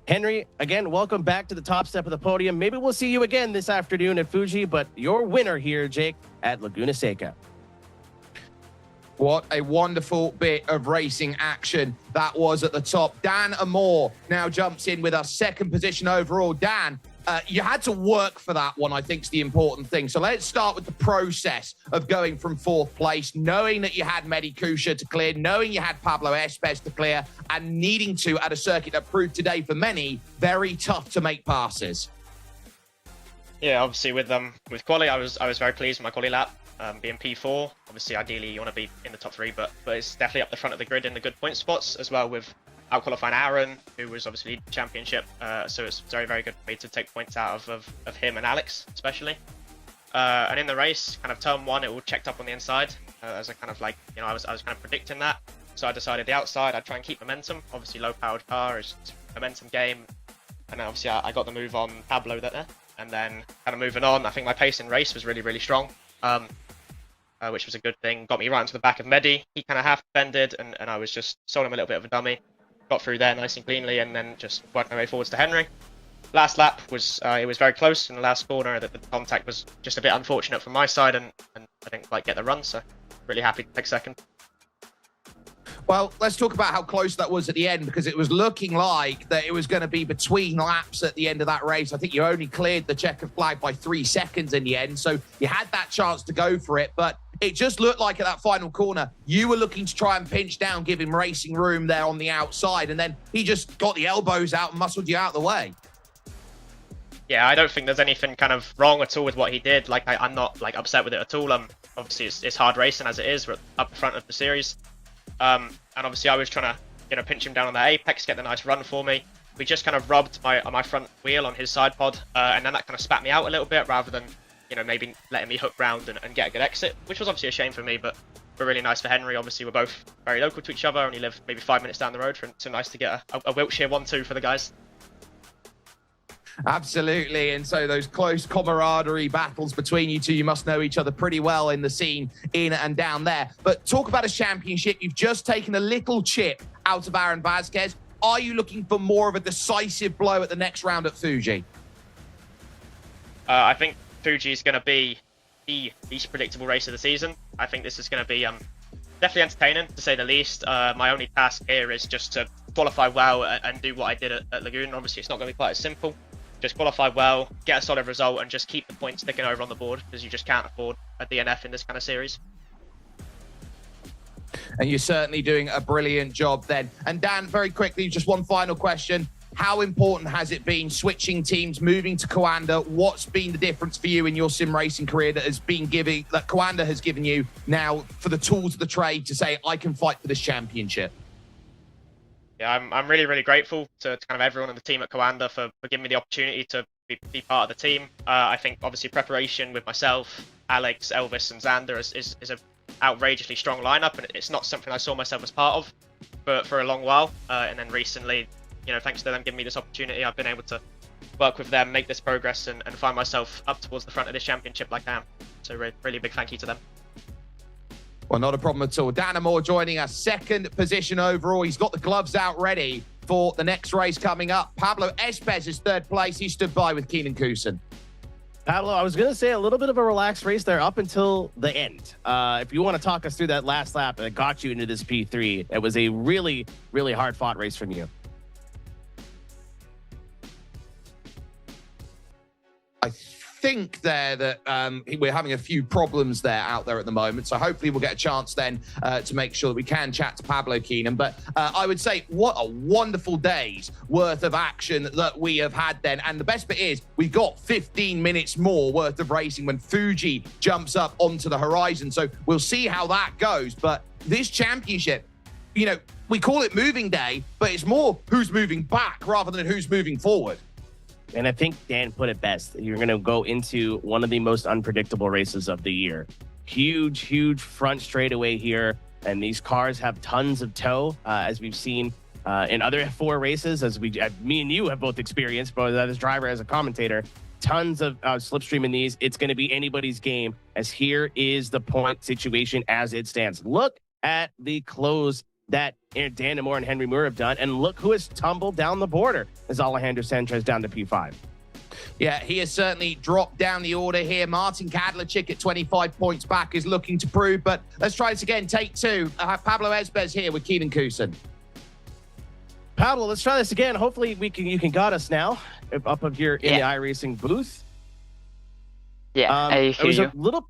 Henry, again, welcome back to the top step of the podium. Maybe we'll see you again this afternoon at Fuji, but your winner here, Jake, at Laguna Seca. What a wonderful bit of racing action that was at the top. Dan Amore now jumps in with us, second position overall. Dan, you had to work for that one, I think is the important thing. So let's start with the process of going from fourth place, knowing that you had Mehdi Kusha to clear, knowing you had Pablo Espes to clear, and needing to, at a circuit that proved today for many, very tough to make passes. Yeah, obviously with quali, I was very pleased with my quali lap. Being P4, obviously ideally you want to be in the top 3, but it's definitely up the front of the grid in the good point spots, as well with out-qualifying Aaron, who was obviously leading the championship, so it's very, very good for me to take points out of him and Alex, especially. And in the race, kind of turn 1, it all checked up on the inside, as I kind of like, you know, I was kind of predicting that, so I decided the outside, I'd try and keep momentum. Obviously low-powered car is a momentum game, and then obviously I got the move on Pablo there, and then kind of moving on, I think my pace in race was really, really strong. Which was a good thing. Got me right into the back of Mehdi. He kind of half bended, and I was just sold him a little bit of a dummy. Got through there nice and cleanly, and then just worked my way forwards to Henry. Last lap was it was very close in the last corner. That the contact was just a bit unfortunate from my side, and I didn't quite get the run. So really happy to take second. Well, let's talk about how close that was at the end, because it was looking like that it was going to be between laps at the end of that race. I think you only cleared the checkered flag by 3 seconds in the end, so you had that chance to go for it, but it just looked like at that final corner, you were looking to try and pinch down, give him racing room there on the outside, and then he just got the elbows out and muscled you out of the way. Yeah, I don't think there's anything kind of wrong at all with what he did. Like, I'm not like upset with it at all. Obviously it's hard racing as it is. We're up the front of the series. And obviously I was trying to, you know, pinch him down on the apex, get the nice run for me. We just kind of rubbed my front wheel on his side pod, and then that kind of spat me out a little bit, rather than, you know, maybe letting me hook round and get a good exit, which was obviously a shame for me, but we're really nice for Henry. Obviously we're both very local to each other, only live maybe 5 minutes down the road, so nice to get a Wiltshire 1-2 for the guys. Absolutely, and so those close camaraderie battles between you two, you must know each other pretty well in the scene in and down there. But talk about a championship. You've just taken a little chip out of Aaron Vasquez. Are you looking for more of a decisive blow at the next round at Fuji? I think Fuji is going to be the least predictable race of the season. I think this is going to be definitely entertaining, to say the least. My only task here is just to qualify well and do what I did at Laguna. Obviously, it's not going to be quite as simple. Just qualify well, get a solid result, and just keep the points sticking over on the board, because you just can't afford a DNF in this kind of series. And you're certainly doing a brilliant job then. And Dan, very quickly, just one final question. How important has it been switching teams, moving to Coanda? What's been the difference for you in your sim racing career that Coanda has given you now for the tools of the trade to say, I can fight for this championship? Yeah, I'm really, really grateful to kind of everyone on the team at Coanda for giving me the opportunity to be part of the team. I think obviously preparation with myself, Alex, Elvis, and Xander is an outrageously strong lineup, and it's not something I saw myself as part of for a long while. And then recently, you know, thanks to them giving me this opportunity, I've been able to work with them, make this progress, and find myself up towards the front of this championship like I am. So really big thank you to them. Well, not a problem at all. Dan Amore joining us, second position overall. He's got the gloves out ready for the next race coming up. Pablo Espes is third place. He stood by with Keenan Kusin. Pablo, I was going to say a little bit of a relaxed race there up until the end. If you want to talk us through that last lap that got you into this P3, it was a really, really hard-fought race from you. I think there that we're having a few problems there out there at the moment, so hopefully we'll get a chance then to make sure that we can chat to Pablo Keenan. But I would say what a wonderful day's worth of action that we have had then, and the best bit is we've got 15 minutes more worth of racing when Fuji jumps up onto the horizon, so we'll see how that goes. But this championship, you know, we call it moving day, but it's more who's moving back rather than who's moving forward. And I think Dan put it best. You're going to go into one of the most unpredictable races of the year. Huge front straightaway here. And these cars have tons of tow, as we've seen in other F4 races, as me and you have both experienced, both as a driver, as a commentator. tons of slipstream in these. It's going to be anybody's game, as here is the point situation as it stands. Look at the close that Dan Moore and Henry Moore have done, and look who has tumbled down the border as Alejandro Sanchez down to P5. Yeah, he has certainly dropped down the order here. Martin Kadlachik at 25 points back is looking to prove, but let's try this again. Take two. Pablo Esbez here with Keenan Kusin. Pablo, let's try this again. Hopefully you can got us now up of here in the iRacing booth. Yeah, I hear it was you.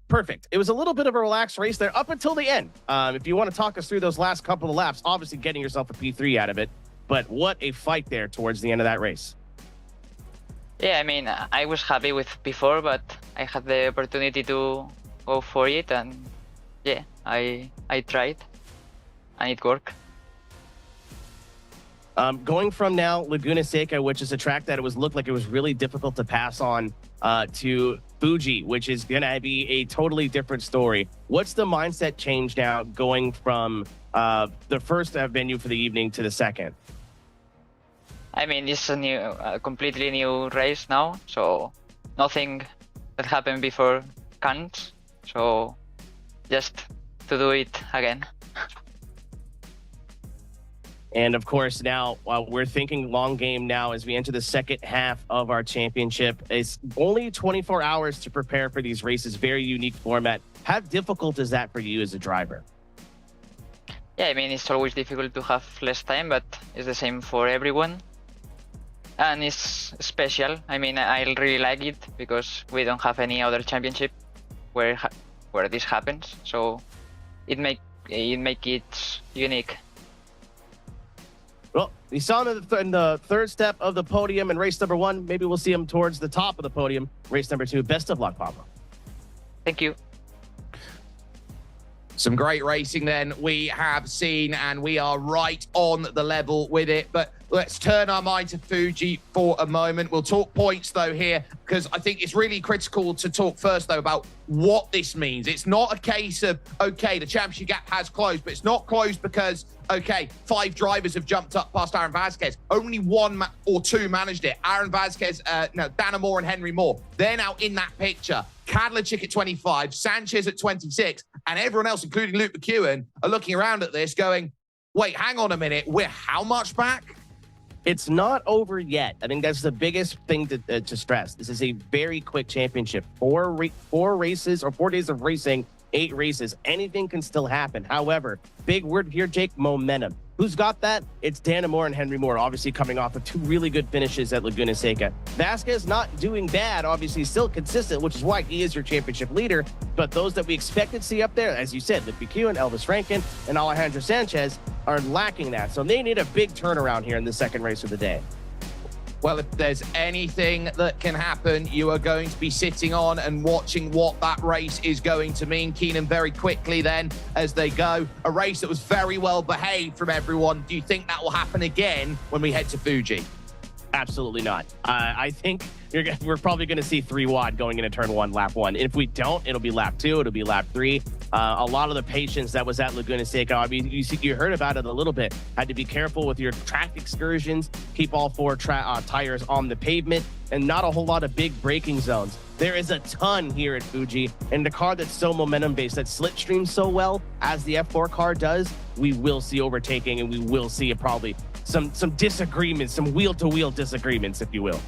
Perfect. It was a little bit of a relaxed race there up until the end. If you want to talk us through those last couple of laps, obviously getting yourself a P3 out of it, but what a fight there towards the end of that race. Yeah, I mean, I was happy with P4, but I had the opportunity to go for it, and yeah, I tried, and it worked. Going from now Laguna Seca, which is a track that looked like it was really difficult to pass on, to Fuji, which is going to be a totally different story. What's the mindset change now going from the first venue for the evening to the second? I mean, it's a completely new race now, so nothing that happened before counts. So just to do it again. And of course, now we're thinking long game now as we enter the second half of our championship. It's only 24 hours to prepare for these races. Very unique format. How difficult is that for you as a driver? Yeah, I mean, it's always difficult to have less time, but it's the same for everyone. And it's special. I mean, I really like it because we don't have any other championship where this happens. So it make it unique. Well, we saw him in the third step of the podium in race number 1. Maybe we'll see him towards the top of the podium, race number 2. Best of luck, Pablo. Thank you. Some great racing then we have seen, and we are right on the level with it. But let's turn our mind to Fuji for a moment. We'll talk points, though, here, because I think it's really critical to talk first, though, about what this means. It's not a case of, okay, the championship gap has closed, but it's not closed because, okay, 5 drivers have jumped up past Aaron Vasquez. Only 1 or 2 managed it. Aaron Vasquez, Dana Moore and Henry Moore. They're now in that picture. Kadlachik at 25, Sanchez at 26, and everyone else, including Luke McEwen, are looking around at this going, wait, hang on a minute, we're how much back? It's not over yet. I think that's the biggest thing to stress. This is a very quick championship. 4 races or 4 days of racing, 8 races. Anything can still happen. However, big word here, Jake, momentum. Who's got that? It's Dana Moore and Henry Moore, obviously coming off of 2 really good finishes at Laguna Seca. Vasquez not doing bad, obviously still consistent, which is why he is your championship leader. But those that we expected to see up there, as you said, Luke McEwen, Elvis Rankin, and Alejandro Sanchez are lacking that. So they need a big turnaround here in the second race of the day. Well, if there's anything that can happen, you are going to be sitting on and watching what that race is going to mean. Keenan, very quickly then, as they go, a race that was very well behaved from everyone. Do you think that will happen again when we head to Fuji? Absolutely not. I think we're probably going to see 3 wide going into turn 1, lap 1. If we don't, it'll be lap 2, it'll be lap 3. A lot of the patience that was at Laguna Seca, I mean, you heard about it a little bit. Had to be careful with your track excursions, keep all 4 tires on the pavement, and not a whole lot of big braking zones. There is a ton here at Fuji, and the car that's so momentum-based, that slipstreams so well, as the F4 car does, we will see overtaking, and we will see probably some disagreements, some wheel-to-wheel disagreements, if you will.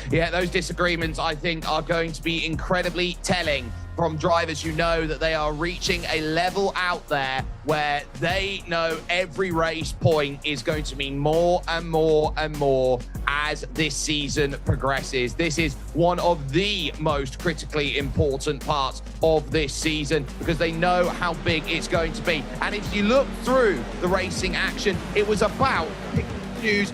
Yeah, those disagreements, I think, are going to be incredibly telling from drivers who know that they are reaching a level out there where they know every race point is going to mean more and more and more as this season progresses. This is one of the most critically important parts of this season because they know how big it's going to be. And if you look through the racing action, it was about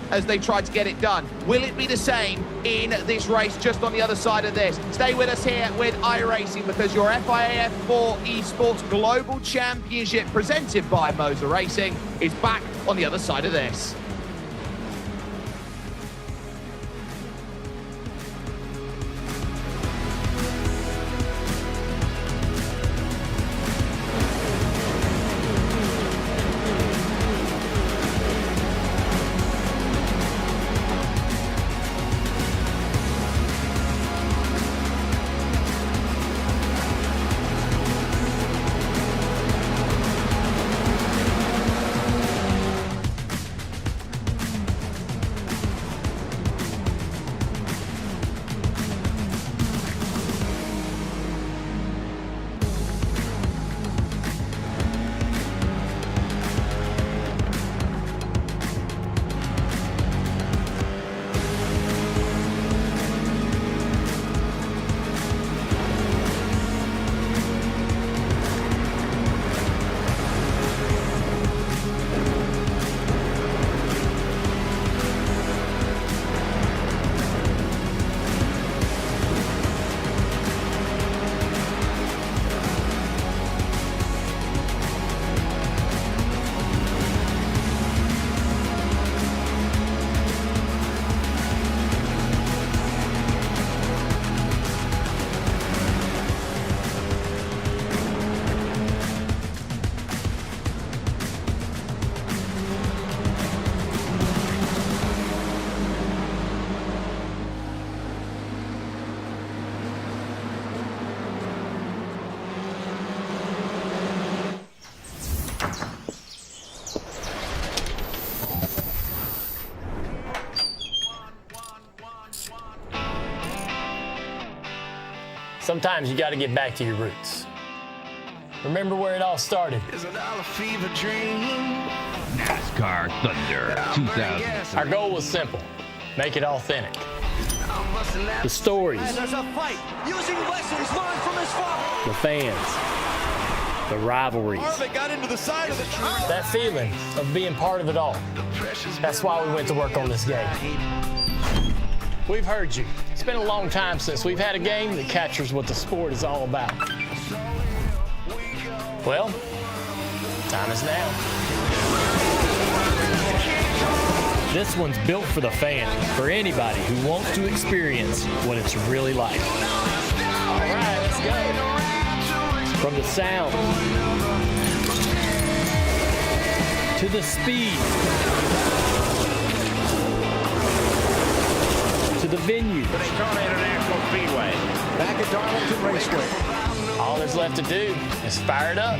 as they tried to get it done. Will it be the same in this race just on the other side of this? Stay with us here with iRacing because your FIA F4 Esports Global Championship presented by Moser Racing is back on the other side of this. Sometimes you got to get back to your roots. Remember where it all started. NASCAR Thunder 2000. Our goal was simple. Make it authentic. The stories. And there's a fight. Using lessons learned from his father. The fans. The rivalries. Harvick got into the side of the track. That feeling of being part of it all. That's why we went to work on this game. We've heard you. It's been a long time since we've had a game that captures what the sport is all about. Well, time is now. This one's built for the fan, for anybody who wants to experience what it's really like. All right, let's go. From the sound to the speed to the venue. Daytona International Speedway. Back at Darlington Raceway. All there's left to do is fire it up.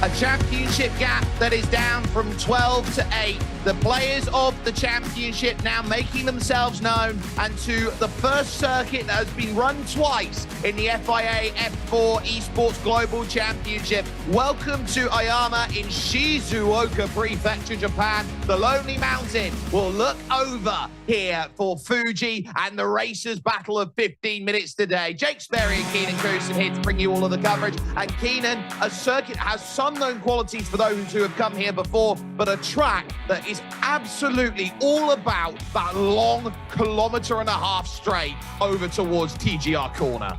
A championship gap that is down from 12 to 8. The players of the championship now making themselves known, and to the first circuit that has been run twice in the FIA F4 Esports Global Championship. Welcome to Ayama in Shizuoka Prefecture, Japan. The Lonely Mountain will look over here for Fuji and the racers' battle of 15 minutes today. Jake Sperry and Keenan Cruson here to bring you all of the coverage. And Keenan, a circuit has some known qualities for those who have come here before, but a track that is absolutely all about that long 1.5 straight over towards TGR corner.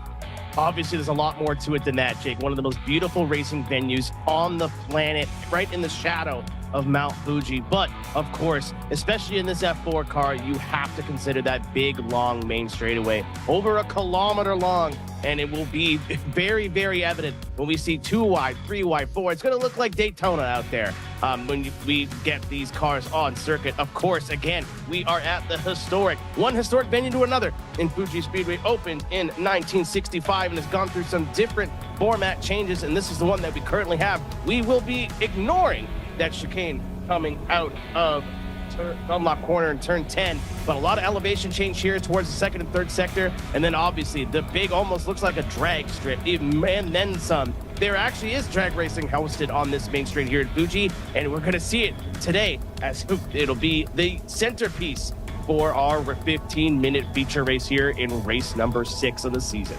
Obviously, there's a lot more to it than that, Jake. One of the most beautiful racing venues on the planet, right in the shadow of Mount Fuji. But of course, especially in this F4 car, you have to consider that big, long main straightaway, over 1 kilometer long. And it will be very, very evident when we see 2 wide, 3 wide, 4. It's going to look like Daytona out there when we get these cars on circuit. Of course, again, we are at the one historic venue to another. In Fuji Speedway opened in 1965 and has gone through some different format changes. And this is the one that we currently have. We will be ignoring that chicane coming out of unlock corner and turn 10, but a lot of elevation change here towards the second and third sector, and then obviously the big, almost looks like a drag strip, and then some. There actually is drag racing hosted on this main straight here at Fuji, and we're going to see it today as it'll be the centerpiece for our 15-minute feature race here in race number 6 of the season.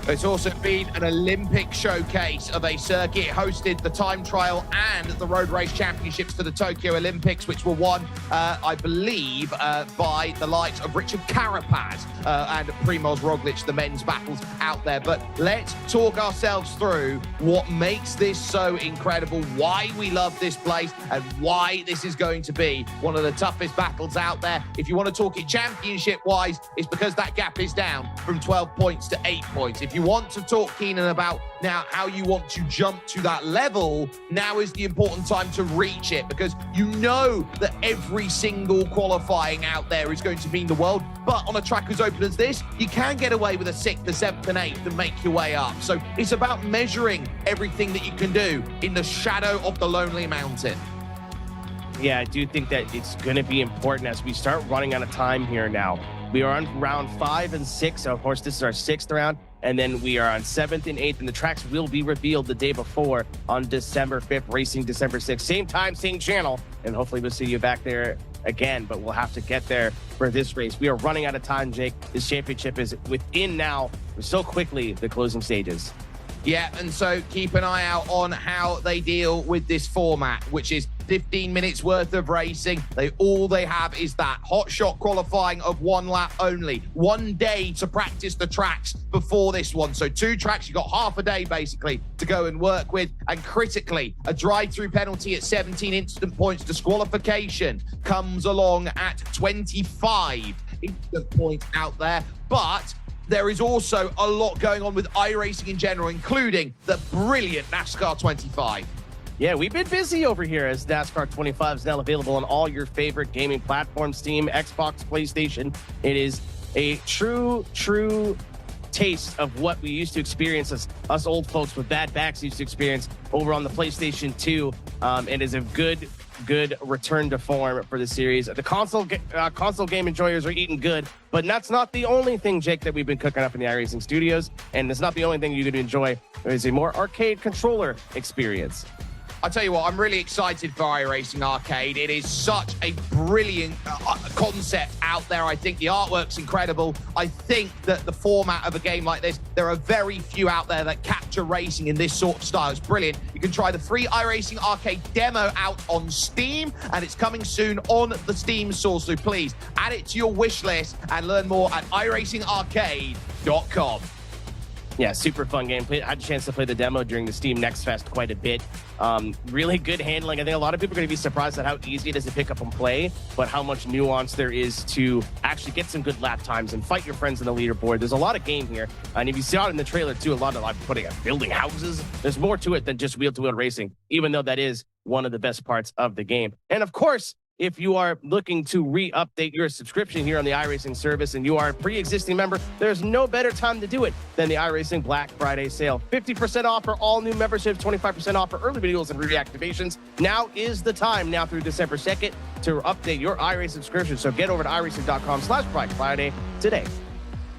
It's also been an Olympic showcase of a circuit. It hosted the time trial and the road race championships for the Tokyo Olympics, which were won, I believe, by the likes of Richard Carapaz and Primoz Roglic, the men's battles out there. But let's talk ourselves through what makes this so incredible, why we love this place, and why this is going to be one of the toughest battles out there. If you want to talk it championship-wise, it's because that gap is down from 12 points to 8 points. If you want to talk, Keenan, about now how you want to jump to that level, now is the important time to reach it, because you know that every single qualifying out there is going to mean the world. But on a track as open as this, you can get away with a 6th, a 7th, and 8th and make your way up. So it's about measuring everything that you can do in the shadow of the lonely mountain. Yeah, I do think that it's going to be important as we start running out of time here now. We are on round 5 and 6. So of course, this is our 6th round. And then we are on 7th and 8th, and the tracks will be revealed the day before on December 5th, racing December 6th. Same time, same channel, and hopefully we'll see you back there again, but we'll have to get there for this race. We are running out of time, Jake. This championship is within now so quickly the closing stages. Yeah, and so keep an eye out on how they deal with this format, which is 15 minutes worth of racing. All they have is that hot shot qualifying of 1 lap only. 1 day to practice the tracks before this one. So 2 tracks, you got half a day basically to go and work with. And critically, a drive-through penalty at 17 instant points. Disqualification comes along at 25 instant points out there. But there is also a lot going on with iRacing in general, including the brilliant NASCAR 25. Yeah, we've been busy over here as NASCAR 25 is now available on all your favorite gaming platforms, Steam, Xbox, PlayStation. It is a true taste of what we used to experience as us old folks with bad backs used to experience over on the PlayStation 2. It is a good return to form for the series. The console game enjoyers are eating good, but that's not the only thing, Jake, that we've been cooking up in the iRacing studios, and it's not the only thing you can enjoy. There's a more arcade controller experience. I'll tell you what, I'm really excited for iRacing Arcade. It is such a brilliant concept out there. I think the artwork's incredible. I think that the format of a game like this, there are very few out there that capture racing in this sort of style. It's brilliant. You can try the free iRacing Arcade demo out on Steam, and it's coming soon on the Steam store. So please add it to your wish list and learn more at iRacingArcade.com. Yeah, super fun game. I had a chance to play the demo during the Steam Next Fest quite a bit. Really good handling. I think a lot of people are going to be surprised at how easy it is to pick up and play, but how much nuance there is to actually get some good lap times and fight your friends in the leaderboard. There's a lot of game here. And if you saw it in the trailer too, a lot of like building houses. There's more to it than just wheel-to-wheel racing, even though that is one of the best parts of the game. And of course, if you are looking to re-update your subscription here on the iRacing service and you are a pre-existing member, there's no better time to do it than the iRacing Black Friday sale. 50% off for all new memberships, 25% off for early renewals and reactivations. Now is the time, now through December 2nd, to update your iRacing subscription. So get over to iRacing.com/Black Friday today.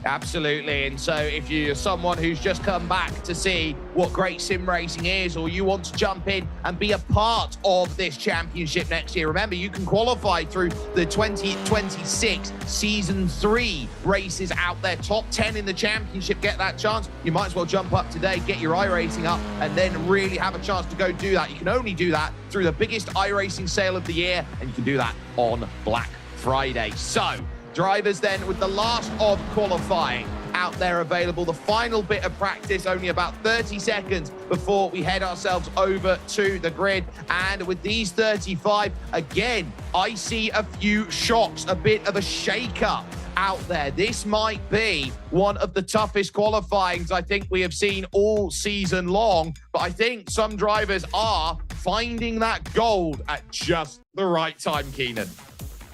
Absolutely. And so if you're someone who's just come back to see what great sim racing is, or you want to jump in and be a part of this championship next year, remember, you can qualify through the 2026 season 3 races out there. Top 10 in the championship get that chance. You might as well jump up today, get your iRacing up, and then really have a chance to go do that. You can only do that through the biggest iRacing sale of the year, and you can do that on Black Friday. So drivers then with the last of qualifying out there available. The final bit of practice, only about 30 seconds before we head ourselves over to the grid. And with these 35, again, I see a few shocks, a bit of a shake-up out there. This might be one of the toughest qualifyings I think we have seen all season long, but I think some drivers are finding that gold at just the right time, Keenan.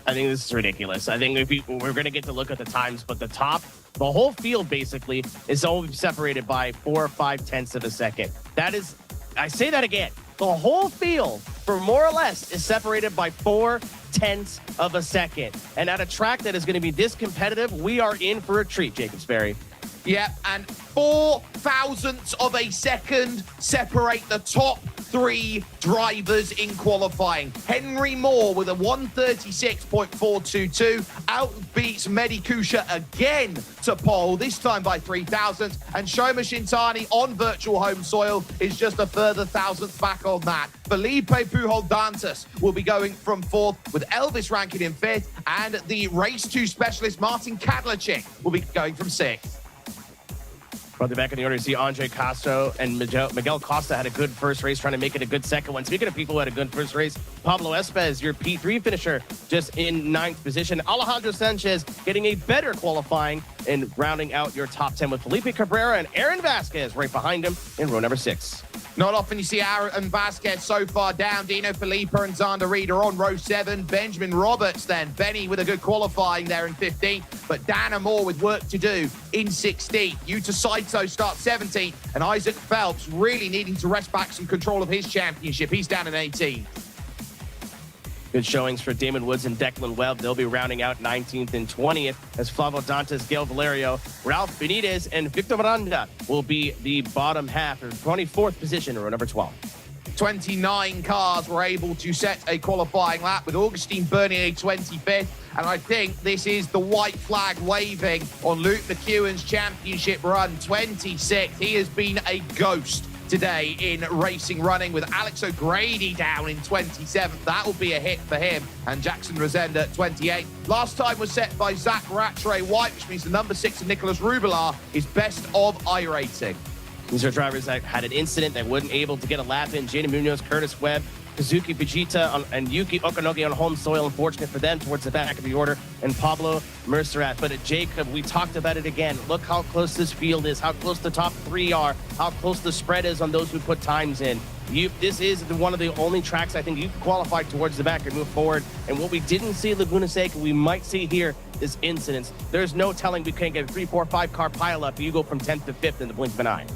I think this is ridiculous. I think we're going to get to look at the times, but the whole field basically is only separated by 4 or 5 tenths of a second. That is, I say that again, the whole field, for more or less, is separated by 4 tenths of a second. And at a track that is going to be this competitive, we are in for a treat, Jacob Sperry. Yeah, and 4 thousandths of a second separate the top 3 drivers in qualifying. Henry Moore with a 136.422 outbeats Mehdi Kusha again to pole, this time by 3 thousandths, and Shoma Shintani on virtual home soil is just a further thousandth back on that. Felipe Pujol Dantas will be going from 4th, with Elvis Rankin in 5th, and the race 2 specialist Martin Kadlacik will be going from 6th. Further back in the order, you see Andre Castro and Miguel Costa had a good first race, trying to make it a good second one. Speaking of people who had a good first race, Pablo Espez, your P3 finisher, just in 9th position. Alejandro Sanchez getting a better qualifying and rounding out your top 10 with Felipe Cabrera and Aaron Vasquez right behind him in row number 6. Not often you see Aaron Vasquez so far down. Dino Felipe and Xander Reed are on row 7. Benjamin Roberts then. Benny with a good qualifying there in 15th. But Dana Moore with work to do in 16th. Yuta Saito starts 17th. And Isaac Phelps really needing to wrest back some control of his championship. He's down in 18th. Good showings for Damon Woods and Declan Webb. They'll be rounding out 19th and 20th as Flavo Dantas, Gail Valerio, Ralph Benitez, and Victor Miranda will be the bottom half of 24th position, or number 12. 29 cars were able to set a qualifying lap, with Augustine Bernier 25th. And I think this is the white flag waving on Luke McEwen's championship run, 26th. He has been a ghost today in racing running, with Alex O'Grady down in 27th. That will be a hit for him. And Jackson Rosenda 28th. Last time was set by Zach Rattray White, which means the number 6 of Nicholas Rubilar is best of iRacing. These are drivers that had an incident that weren't able to get a lap in. Jaden Munoz, Curtis Webb, Kazuki Fujita and Yuki Okanogi on home soil. Unfortunate for them towards the back of the order. And Pablo Mercerat. But at Jacob, we talked about it again. Look how close this field is, how close the top 3 are, how close the spread is on those who put times in. This is one of the only tracks I think you can qualify towards the back and move forward. And what we didn't see at Laguna Seca, we might see here is incidents. There's no telling we can't get a 3, 4, 5 car pileup. You go from 10th to 5th in the blink of an eye.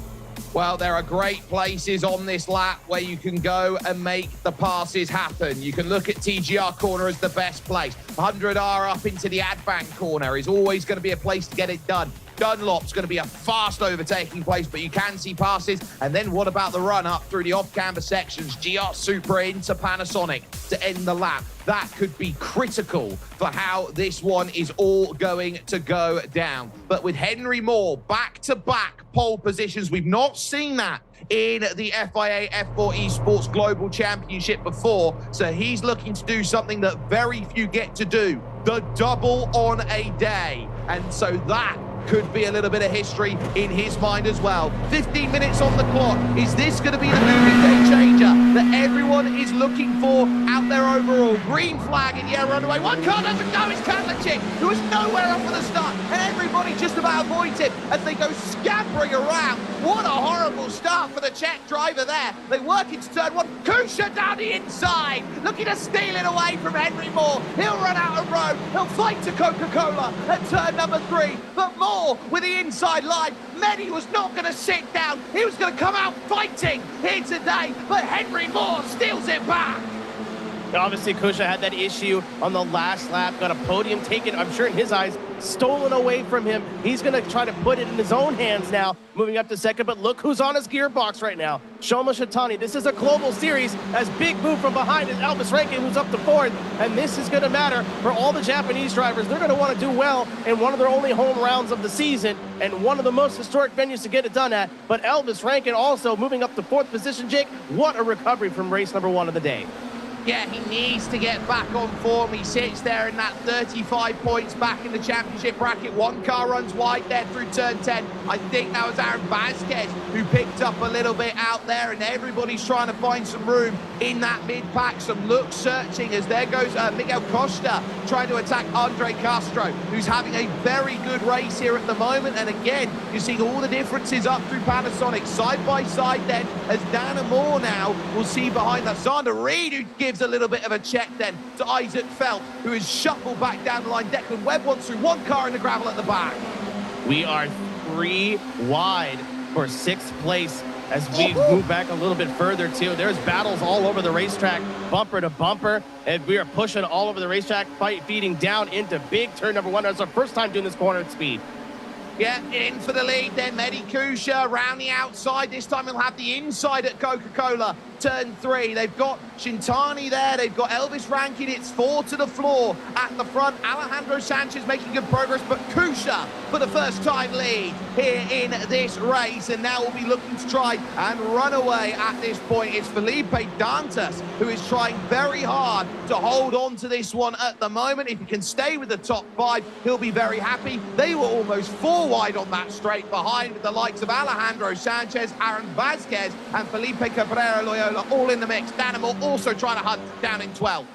Well, there are great places on this lap where you can go and make the passes happen. You can look at TGR corner as the best place. 100R up into the Adbank corner is always going to be a place to get it done. Dunlop's going to be a fast overtaking place, but you can see passes. And then what about the run up through the off-camber sections? GR Supra into Panasonic to end the lap. That could be critical for how this one is all going to go down. But with Henry Moore back-to-back pole positions, we've not seen that in the FIA F4 Esports Global Championship before. So he's looking to do something that very few get to do, the double on a day. And so that could be a little bit of history in his mind as well. 15 minutes on the clock. Is this going to be the moving day changer that everyone is looking for out there overall? Green flag in the air runaway. One car doesn't go. It's Kadlacik, who is nowhere up for the start. And everybody just about avoids him as they go scampering around. What a horrible start for the Czech driver there. They work into turn 1. Kusha down the inside, looking to steal it away from Henry Moore. He'll run out of road. He'll fight to Coca-Cola at turn number 3. But Moore with the inside line. Mehdi was not going to sit down. He was going to come out fighting here today. But Henry Moore steals it back. Obviously, Kusha had that issue on the last lap, got a podium taken, I'm sure in his eyes, stolen away from him. He's going to try to put it in his own hands now, moving up to second, but look who's on his gearbox right now. Shoma Shintani. This is a global series, as big move from behind is Elvis Rankin, who's up to 4th, and this is going to matter for all the Japanese drivers. They're going to want to do well in one of their only home rounds of the season, and one of the most historic venues to get it done at, but Elvis Rankin also moving up to 4th position. Jake, what a recovery from race number 1 of the day. Yeah, he needs to get back on form. He sits there in that 35 points back in the championship bracket. One car runs wide there through turn 10. I think that was Aaron Vasquez who picked up a little bit out there, and everybody's trying to find some room in that mid-pack. Some look searching as there goes Miguel Costa trying to attack Andre Castro, who's having a very good race here at the moment. And again, you're seeing all the differences up through Panasonic side by side then, as Dana Moore now will see behind that Zander Reed, who gives a little bit of a check then to Isaac Felt, who is shuffled back down the line. Declan Webb wants through one car in the gravel at the back. We are 3 wide for 6th place as we move back a little bit further too. There's battles all over the racetrack, bumper to bumper, and we are pushing all over the racetrack, feeding down into big turn number 1. That's our first time doing this corner at speed. Yeah, in for the lead then, Mehdi Kusha around the outside. This time he'll have the inside at Coca-Cola. Turn 3, they've got Shintani there, they've got Elvis Rankin, it's 4 to the floor at the front. Alejandro Sanchez making good progress, but Kusha for the first time lead here in this race, and now we'll be looking to try and run away at this point. It's Felipe Dantas who is trying very hard to hold on to this one at the moment. If he can stay with the top 5, he'll be very happy. They were almost 4 wide on that straight behind, with the likes of Alejandro Sanchez, Aaron Vasquez, and Felipe Cabrera Loyola all in the mix. Danimal also trying to hunt down in 12.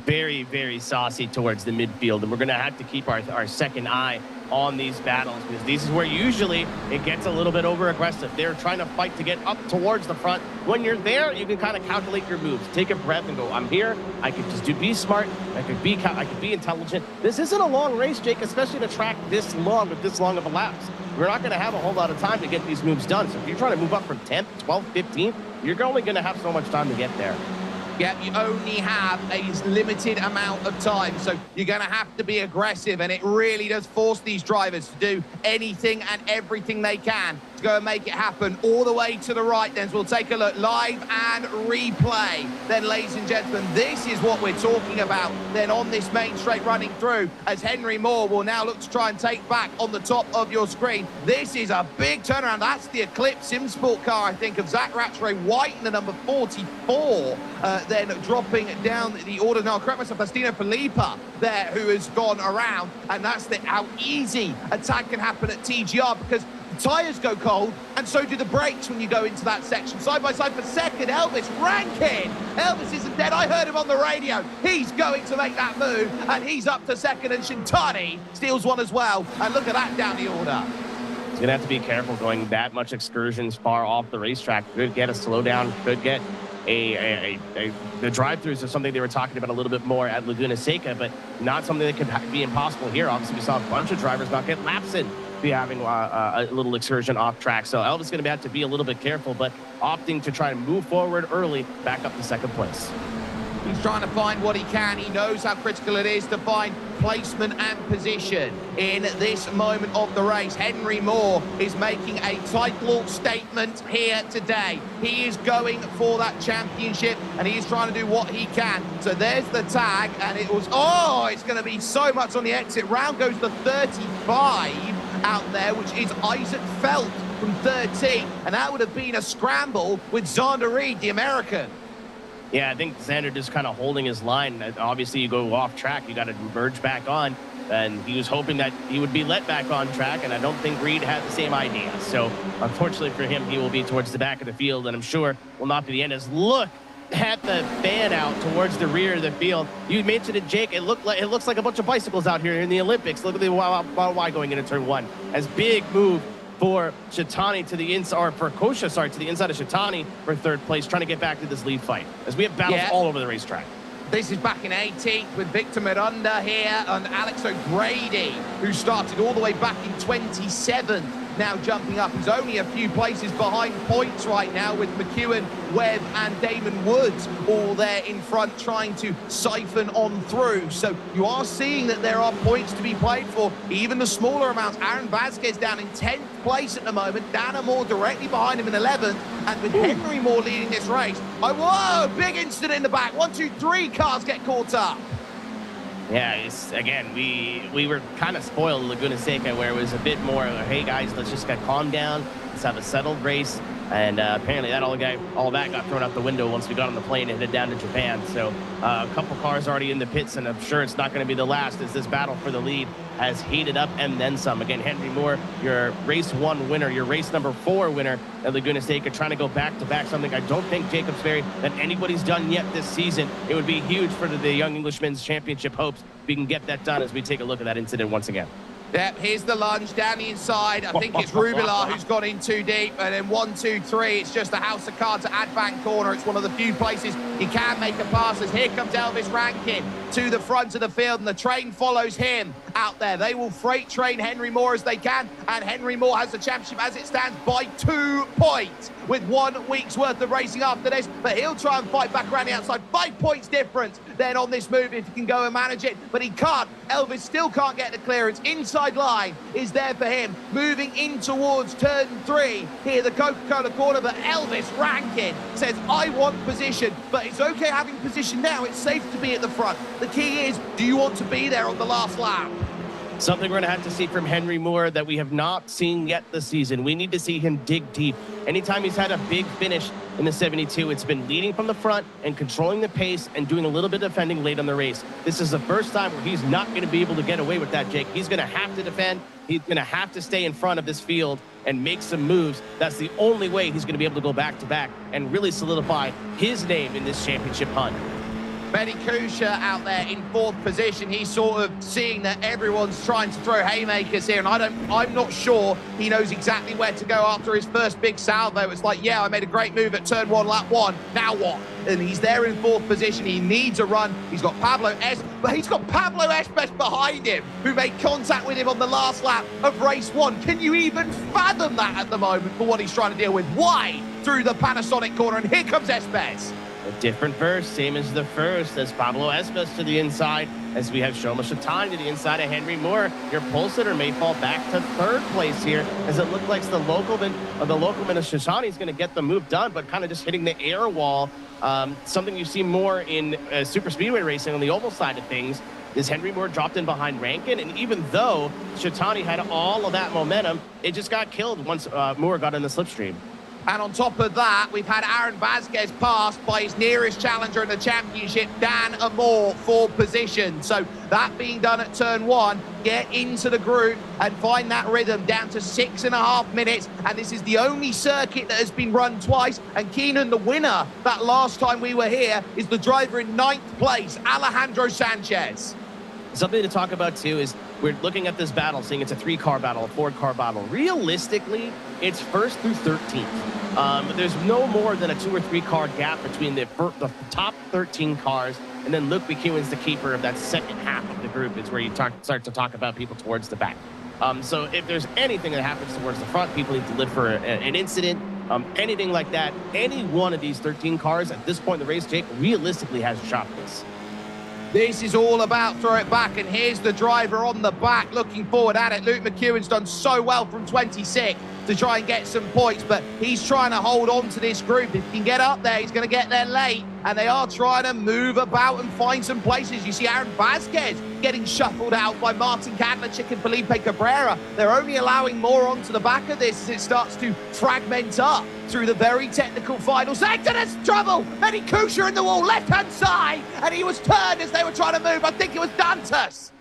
Very, very saucy towards the midfield, and we're going to have to keep our second eye on these battles, because this is where usually it gets a little bit over aggressive. They're trying to fight to get up towards the front. When you're there, you can kind of calculate your moves, take a breath and go, I'm here, I could just be smart, I could be intelligent. This isn't a long race, Jake, especially to track this long with this long of a laps. We're not going to have a whole lot of time to get these moves done. So if you're trying to move up from 10th, 12th, 15th, you're only going to have so much time to get there. Yeah, you only have a limited amount of time, so you're going to have to be aggressive, and it really does force these drivers to do anything and everything they can to go and make it happen. All the way to the right then, so we'll take a look live and replay. Then, ladies and gentlemen, this is what we're talking about then on this main straight running through, as Henry Moore will now look to try and take back on the top of your screen. This is a big turnaround. That's the Eclipse SimSport car, I think, of Zach Rattray White in the number 44. Then dropping down the order. Now, I'll correct myself, that's Dino Felipa there who has gone around, and that's how easy attack can happen at TGR, because the tyres go cold, and so do the brakes when you go into that section. Side by side for second, Elvis Rankin. Elvis isn't dead. I heard him on the radio. He's going to make that move, and he's up to second, and Shintani steals one as well. And look at that down the order. He's going to have to be careful going that much excursions far off the racetrack. Could get a slowdown, could get the drive-throughs are something they were talking about a little bit more at Laguna Seca, but not something that could be impossible here. Obviously, we saw a bunch of drivers not get laps in, be having a little excursion off track. So Elvis is going to have to be a little bit careful, but opting to try and move forward early, back up to second place. He's trying to find what he can. He knows how critical it is to find placement and position in this moment of the race. Henry Moore is making a title statement here today. He is going for that championship, and he is trying to do what he can. So there's the tag, and it was, it's going to be so much on the exit. Round goes the 35 out there, which is Isaac Felt from 13, and that would have been a scramble with Zander Reed, the American. Yeah, I think Xander just kind of holding his line. Obviously, you go off track, you got to merge back on, and he was hoping that he would be let back on track, and I don't think Reed had the same idea. So, unfortunately for him, he will be towards the back of the field, and I'm sure will not be the end. As look at the fan out towards the rear of the field. You mentioned it, Jake. It looks like a bunch of bicycles out here in the Olympics. Look at the Y going into turn 1. As big move for Shintani to the inside, or for Kosha, sorry, to the inside of Shintani for third place, trying to get back to this lead fight, as we have battles all over the racetrack. This is back in 18th with Victor Miranda here and Alex O'Grady, who started all the way back in 27th. Now jumping up, he's only a few places behind points right now, with McEwen, Webb and Damon Woods all there in front trying to siphon on through. So you are seeing that there are points to be played for, even the smaller amounts. Aaron Vasquez down in 10th place at the moment, Dana Moore directly behind him in 11th, and with Henry Moore leading this race. Whoa, big incident in the back. 1, 2, 3 cars get caught up. Yeah, again, we were kind of spoiled in Laguna Seca, where it was a bit more, hey guys, let's just get calm down, Let's have a settled race. And apparently all that got thrown out the window once we got on the plane and headed down to Japan. So a couple cars already in the pits, and I'm sure it's not going to be the last as this battle for the lead has heated up and then some. Again, Henry Moore, your race 1 winner, your race number 4 winner at Laguna Seca, trying to go back-to-back, something I don't think Jacobs Ferry that anybody's done yet this season. It would be huge for the Young Englishmen's championship hopes if we can get that done as we take a look at that incident once again. Yep, here's the lunge down the inside. I think it's Rubilar who's gone in too deep. And then 1, 2, 3, it's just a house of cards at Advan corner. It's one of the few places he can make a pass. As here comes Elvis Rankin to the front of the field, and the train follows him out there. They will freight train Henry Moore as they can, and Henry Moore has the championship as it stands by 2 points with 1 week's worth of racing after this. But he'll try and fight back around the outside. 5 points difference then on this move if he can go and manage it, but he can't. Elvis still can't get the clearance. Inside line is there for him. Moving in towards turn 3 here, the Coca-Cola corner, but Elvis Rankin says, I want position, but it's okay having position now. It's safe to be at the front. The key is, do you want to be there on the last lap? Something we're going to have to see from Henry Moore that we have not seen yet this season. We need to see him dig deep. Anytime he's had a big finish in the 72, it's been leading from the front and controlling the pace and doing a little bit of defending late on the race. This is the first time where he's not going to be able to get away with that, Jake. He's going to have to defend. He's going to have to stay in front of this field and make some moves. That's the only way he's going to be able to go back-to-back and really solidify his name in this championship hunt. Benny Kusha out there in 4th position. He's sort of seeing that everyone's trying to throw haymakers here, and I'm not sure he knows exactly where to go after his first big salvo. It's like, yeah, I made a great move at turn 1, lap 1. Now what? And he's there in 4th position. He needs a run. He's got Pablo but he's got Pablo Espes behind him, who made contact with him on the last lap of race 1. Can you even fathom that at the moment for what he's trying to deal with? Wide through the Panasonic corner, and here comes Espes. A different verse, same as the first, as Pablo Espes to the inside, as we have Shoma Shatani to the inside of Henry Moore. Your pole sitter may fall back to 3rd place here, as it looks like the localman of Shatani is going to get the move done, but kind of just hitting the air wall. Something you see more in super speedway racing on the oval side of things is Henry Moore dropped in behind Rankin, and even though Shatani had all of that momentum, it just got killed once Moore got in the slipstream. And on top of that, we've had Aaron Vasquez passed by his nearest challenger in the championship, Dan Amore, for position. So that being done at turn 1, get into the group and find that rhythm down to 6.5 minutes. And this is the only circuit that has been run twice. And Keenan, the winner that last time we were here, is the driver in 9th place, Alejandro Sanchez. Something to talk about, too, is we're looking at this battle, seeing it's a 3-car battle, a 4-car battle. Realistically, it's 1st through 13th. There's no more than a 2 or 3 car gap between the top 13 cars, and then Luke McEwen's the keeper of that second half of the group. It's where you start to talk about people towards the back. So if there's anything that happens towards the front, people need to live for an incident, anything like that. Any one of these 13 cars at this point in the race, Jake, realistically has a shot at this. This is all about throw it back, and here's the driver on the back looking forward at it. Luke McEwen's done so well from 26 to try and get some points, but he's trying to hold on to this group. If he can get up there, he's going to get there late, and they are trying to move about and find some places. You see Aaron Vasquez getting shuffled out by Martin Kadlachik and Felipe Cabrera. They're only allowing more onto the back of this as it starts to fragment up through the very technical finals. Exodus trouble! Benny Kusha in the wall, left-hand side, and he was turned as they were trying to move. I think it was Dantas.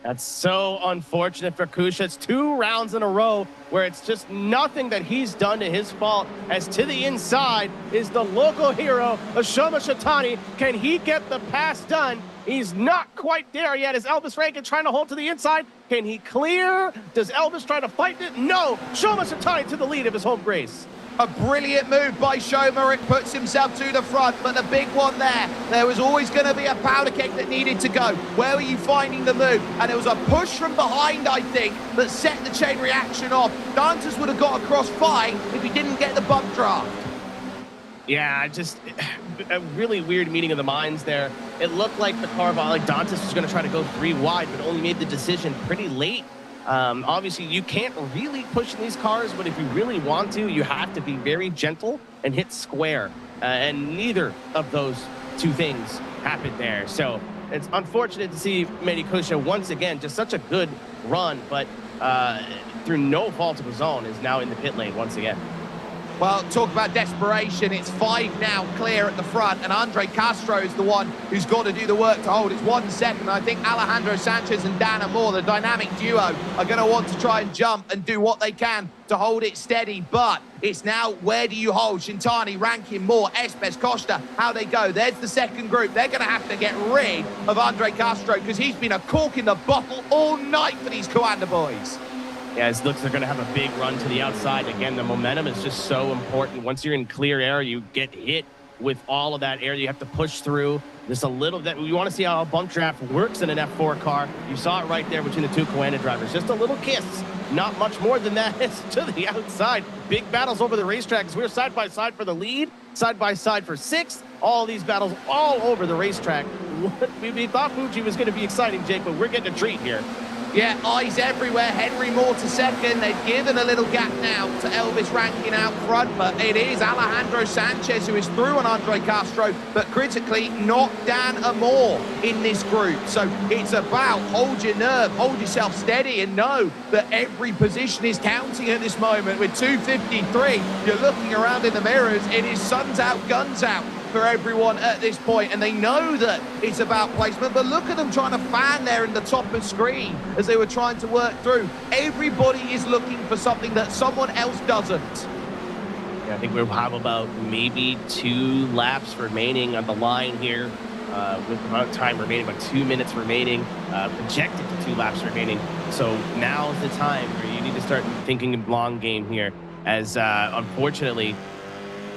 That's so unfortunate for Kusha. It's 2 rounds in a row where it's just nothing that he's done to his fault. As to the inside is the local hero, Shoma Shatani. Can he get the pass done? He's not quite there yet. Is Elvis Rankin trying to hold to the inside? Can he clear? Does Elvis try to fight it? No. Shoma Shatani to the lead of his home race. A brilliant move by Shoma. It puts himself to the front, but the big one there was always going to be a powder keg that needed to go. Where were you finding the move? And it was a push from behind, I think, that set the chain reaction off. Dantas would have got across fine if he didn't get the bump draft. Yeah, just a really weird meeting of the minds there. It looked like the car, like Dantas was going to try to go 3 wide, but only made the decision pretty late. Obviously, you can't really push in these cars, but if you really want to, you have to be very gentle and hit square. And neither of those 2 things happened there. So it's unfortunate to see Benny Kusha once again, just such a good run, but through no fault of his own, is now in the pit lane once again. Well, talk about desperation. It's 5 now clear at the front, and Andre Castro is the one who's got to do the work to hold. It's 1 second. I think Alejandro Sanchez and Dana Moore, the dynamic duo, are going to want to try and jump and do what they can to hold it steady. But it's now, where do you hold? Shintani, Rankin, Moore, Espes, Costa, how they go. There's the second group. They're going to have to get rid of Andre Castro because he's been a cork in the bottle all night for these Coanda boys. Yeah, it looks they're going to have a big run to the outside. Again, the momentum is just so important. Once you're in clear air, you get hit with all of that air. You have to push through. Just a little that you want to see how a bump draft works in an F4 car. You saw it right there between the two Coanda drivers. Just a little kiss. Not much more than that. It's to the outside. Big battles over the racetrack as we're side by side for the lead, side by side for 6th. All these battles all over the racetrack. We thought Fuji was going to be exciting, Jake, but we're getting a treat here. Yeah, eyes everywhere. Henry Moore to second. They've given a little gap now to Elvis Rankin out front, but it is Alejandro Sanchez who is through on Andre Castro, but critically not Dan Amor in this group. So it's about hold your nerve, hold yourself steady, and know that every position is counting at this moment. With 2:53, you're looking around in the mirrors. It is suns out, guns out for everyone at this point, and they know that it's about placement, but look at them trying to fan there in the top of screen as they were trying to work through. Everybody is looking for something that someone else doesn't. Yeah, I think we'll have about maybe 2 laps remaining on the line here, with about time remaining, about 2 minutes remaining, projected to 2 laps remaining. So now's the time where you need to start thinking long game here, as unfortunately,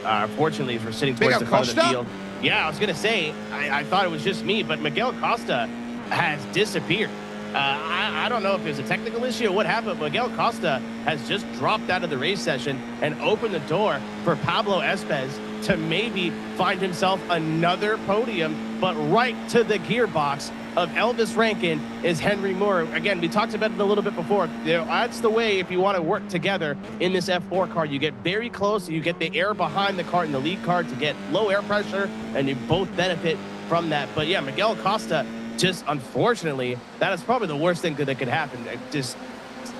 as we're sitting towards the front of the field. Yeah, I was going to say, I thought it was just me, but Miguel Costa has disappeared. I don't know if it was a technical issue or what happened, but Miguel Costa has just dropped out of the race session and opened the door for Pablo Espes to maybe find himself another podium, but right to the gearbox of Elvis Rankin is Henry Moore. Again, we talked about it a little bit before. That's the way, if you want to work together in this F4 car, you get very close, you get the air behind the car in the lead car to get low air pressure, and you both benefit from that. But yeah, Miguel Costa, just unfortunately, that is probably the worst thing that could happen. Just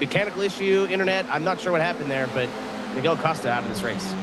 mechanical issue, internet, I'm not sure what happened there, but Miguel Costa out of this race.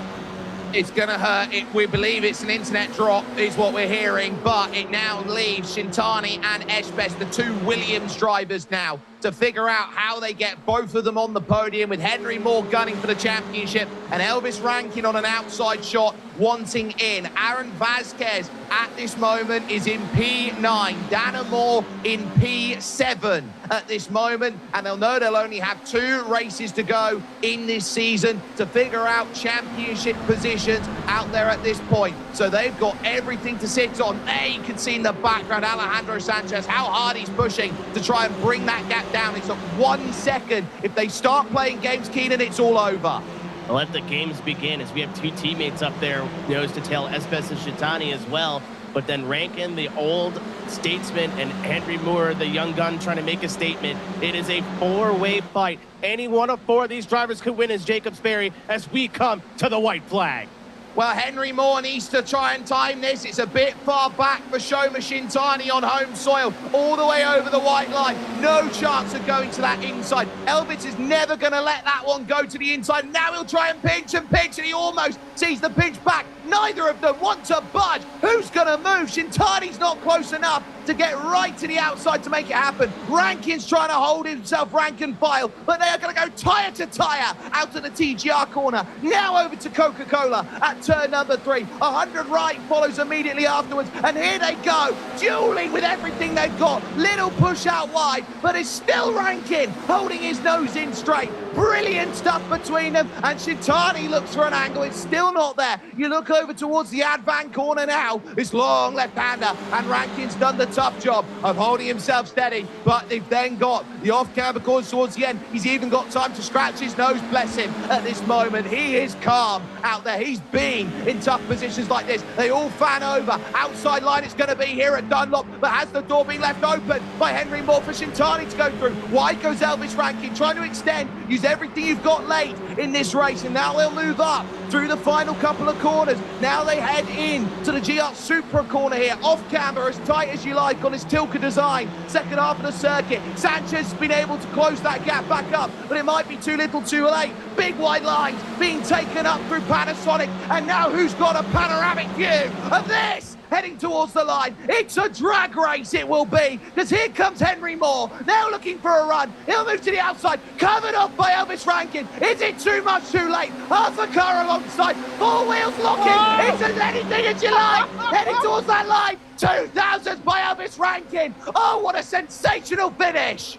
It's going to hurt. We believe it's an internet drop is what we're hearing, but it now leaves Shintani and Espes, the 2 Williams drivers now, to figure out how they get both of them on the podium, with Henry Moore gunning for the championship and Elvis Rankin on an outside shot wanting in. Aaron Vasquez at this moment is in P9. Dana Moore in P7 at this moment, and they'll know they'll only have 2 races to go in this season to figure out championship positions out there at this point. So they've got everything to sit on. There you can see in the background Alejandro Sanchez, how hard he's pushing to try and bring that gap down. It's at 1 second. If they start playing games, Keenan, it's all over. Let the games begin, as we have 2 teammates up there, nose to tail, Espes and Shintani as well. But then Rankin, the old statesman, and Henry Moore, the young gun, trying to make a statement. It is a 4-way fight. Any one of 4 of these drivers could win as Jacob Sperry as we come to the white flag. Well, Henry Moore needs to try and time this. It's a bit far back for Shoma Shintani on home soil, all the way over the white line. No chance of going to that inside. Elvis is never going to let that one go to the inside. Now he'll try and pinch, and he almost sees the pinch back. Neither of them want to budge. Who's going to move? Shintani's not close enough to get right to the outside to make it happen. Rankin's trying to hold himself rank and file, but they are going to go tire to tire out of the TGR corner. Now over to Coca-Cola at turn number 3. 100 right follows immediately afterwards, and here they go, dueling with everything they've got. Little push out wide, but it's still Rankin holding his nose in straight. Brilliant stuff between them, and Shintani looks for an angle. It's still not there. You look over towards the Advan corner now. It's long left-hander, and Rankin's done the tough job of holding himself steady, but they've then got the off-camber corners towards the end. He's even got time to scratch his nose, bless him, at this moment. He is calm out there. He's been in tough positions like this. They all fan over. Outside line it's going to be here at Dunlop, but has the door been left open by Henry Moore for Shintani to go through? Wide goes Elvis Rankin, trying to extend, using use everything you've got late in this race, and now they'll move up through the final couple of corners. Now they head in to the GR Supra corner here, off camber, as tight as you like on his Tilka design. Second half of the circuit, Sanchez has been able to close that gap back up, but it might be too little too late. Big wide lines being taken up through Panasonic, and now who's got a panoramic view of this? Heading towards the line. It's a drag race, it will be, because here comes Henry Moore, now looking for a run. He'll move to the outside, covered off by Elvis Rankin. Is it too much too late? Arthur Carr alongside, four wheels locking. It's as anything as you like. Heading towards that line, 2000s by Elvis Rankin. Oh, what a sensational finish.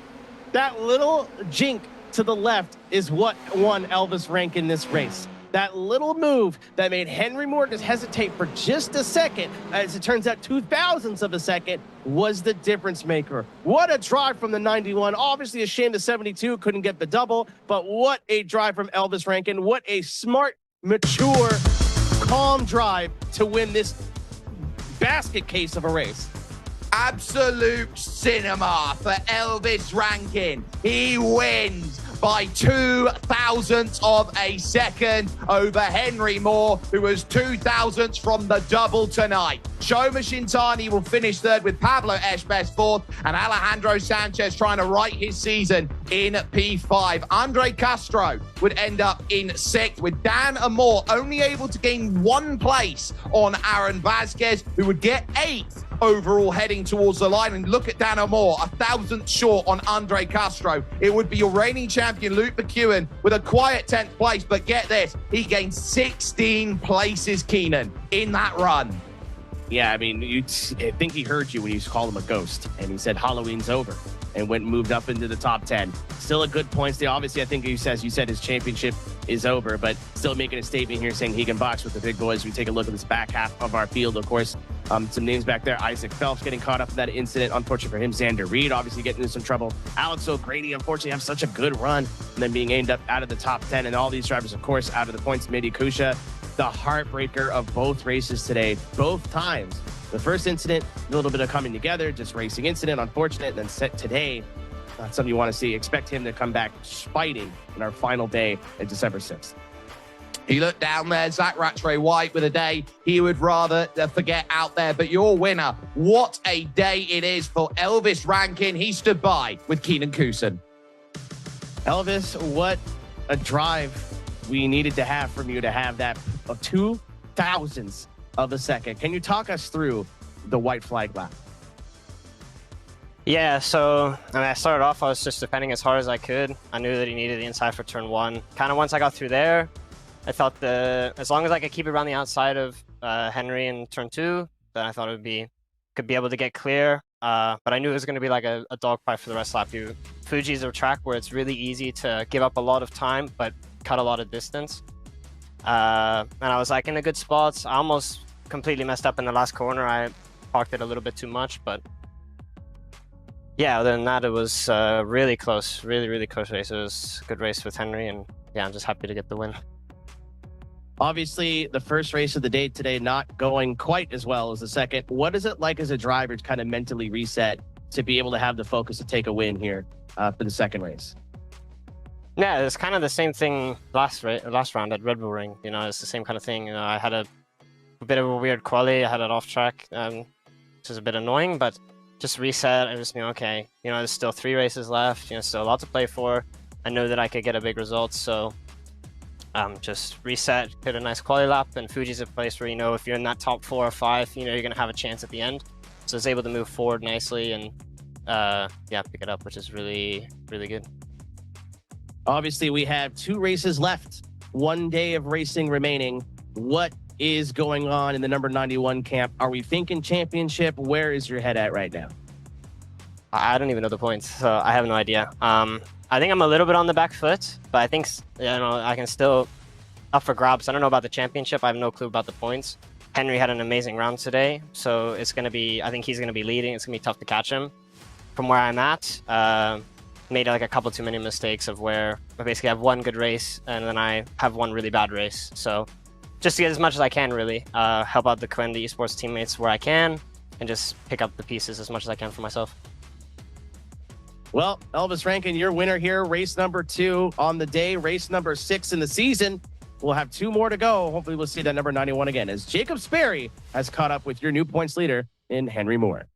That little jink to the left is what won Elvis Rankin this race. That little move that made Henry Moore just hesitate for just a second, as it turns out 0.002 of a second, was the difference maker. What a drive from the 91. Obviously a shame the 72 couldn't get the double, but what a drive from Elvis Rankin. What a smart, mature, calm drive to win this basket case of a race. Absolute cinema for Elvis Rankin. He wins by 0.002 of a second over Henry Moore, who was 0.002 from the double tonight. Shoma Shintani will finish third with Pablo Esbes fourth, and Alejandro Sanchez trying to right his season in P5. Andre Castro would end up in sixth, with Dan Amor only able to gain one place on Aaron Vasquez, who would get eighth overall heading towards the line. And look at Dan Amor, 1,000th short on Andre Castro. It would be your reigning champion Luke McEwen with a quiet 10th place, but get this, he gained 16 places, Keenan, in that run. Yeah, I mean, I think he heard you when you called him a ghost, and he said Halloween's over, and moved up into the top 10. Still a good points there. Obviously, I think you said his championship is over, but still making a statement here saying he can box with the big boys. We take a look at this back half of our field, of course. Some names back there. Isaac Phelps getting caught up in that incident. Unfortunate for him. Xander Reed obviously getting into some trouble. Alex O'Grady, unfortunately, have such a good run, and then being aimed up out of the top 10. And all these drivers, of course, out of the points. Midi Kusha, the heartbreaker of both races today, both times. The first incident, a little bit of coming together, just racing incident, unfortunate. And then today, not something you want to see. Expect him to come back fighting in our final day at December 6th. You look down there, Zach Rattray White with a day he would rather forget out there. But your winner, what a day it is for Elvis Rankin. He stood by with Keenan Kusin. Elvis, what a drive we needed to have from you to have that 0.002 of a second. Can you talk us through the white flag lap? Yeah, so I started off, I was just defending as hard as I could. I knew that he needed the inside for turn one. Kind of once I got through there, I thought as long as I could keep it around the outside of Henry in turn two, then I thought could be able to get clear. But I knew it was going to be like a dogfight for the rest of the lap. Fuji's a track where it's really easy to give up a lot of time, but cut a lot of distance. And I was in a good spot. I almost completely messed up in the last corner. I parked it a little bit too much, but yeah, other than that, it was really close, really close race. It was a good race with Henry, and yeah, I'm just happy to get the win. Obviously, the first race of the day today not going quite as well as the second. What is it like as a driver to kind of mentally reset to be able to have the focus to take a win here for the second race? Yeah, it's kind of the same thing last round at Red Bull Ring. It's the same kind of thing. I had a bit of a weird quali. I had it off track, which is a bit annoying, but just reset. I just knew, okay, there's still 3 races left. Still a lot to play for. I know that I could get a big result, so just reset, hit a nice quali lap, and Fuji's a place where, if you're in that top 4 or 5, you're going to have a chance at the end. So I was able to move forward nicely and, pick it up, which is really, really good. Obviously, we have 2 races left, 1 day of racing remaining. What is going on in the number 91 camp? Are we thinking championship? Where is your head at right now? I don't even know the points, so I have no idea. I think I'm a little bit on the back foot, but I think I can still up for grabs. I don't know about the championship. I have no clue about the points. Henry had an amazing round today, so it's going to be, I think he's going to be leading. It's going to be tough to catch him. From where I'm at, made a couple too many mistakes of where I basically have 1 good race and then I have 1 really bad race. So just to get as much as I can, really, help out the Quen, the Esports teammates where I can, and just pick up the pieces as much as I can for myself. Well, Elvis Rankin, your winner here, race number 2 on the day, race number 6 in the season. We'll have 2 more to go. Hopefully we'll see that number 91 again as Jacob Sperry has caught up with your new points leader in Henry Moore.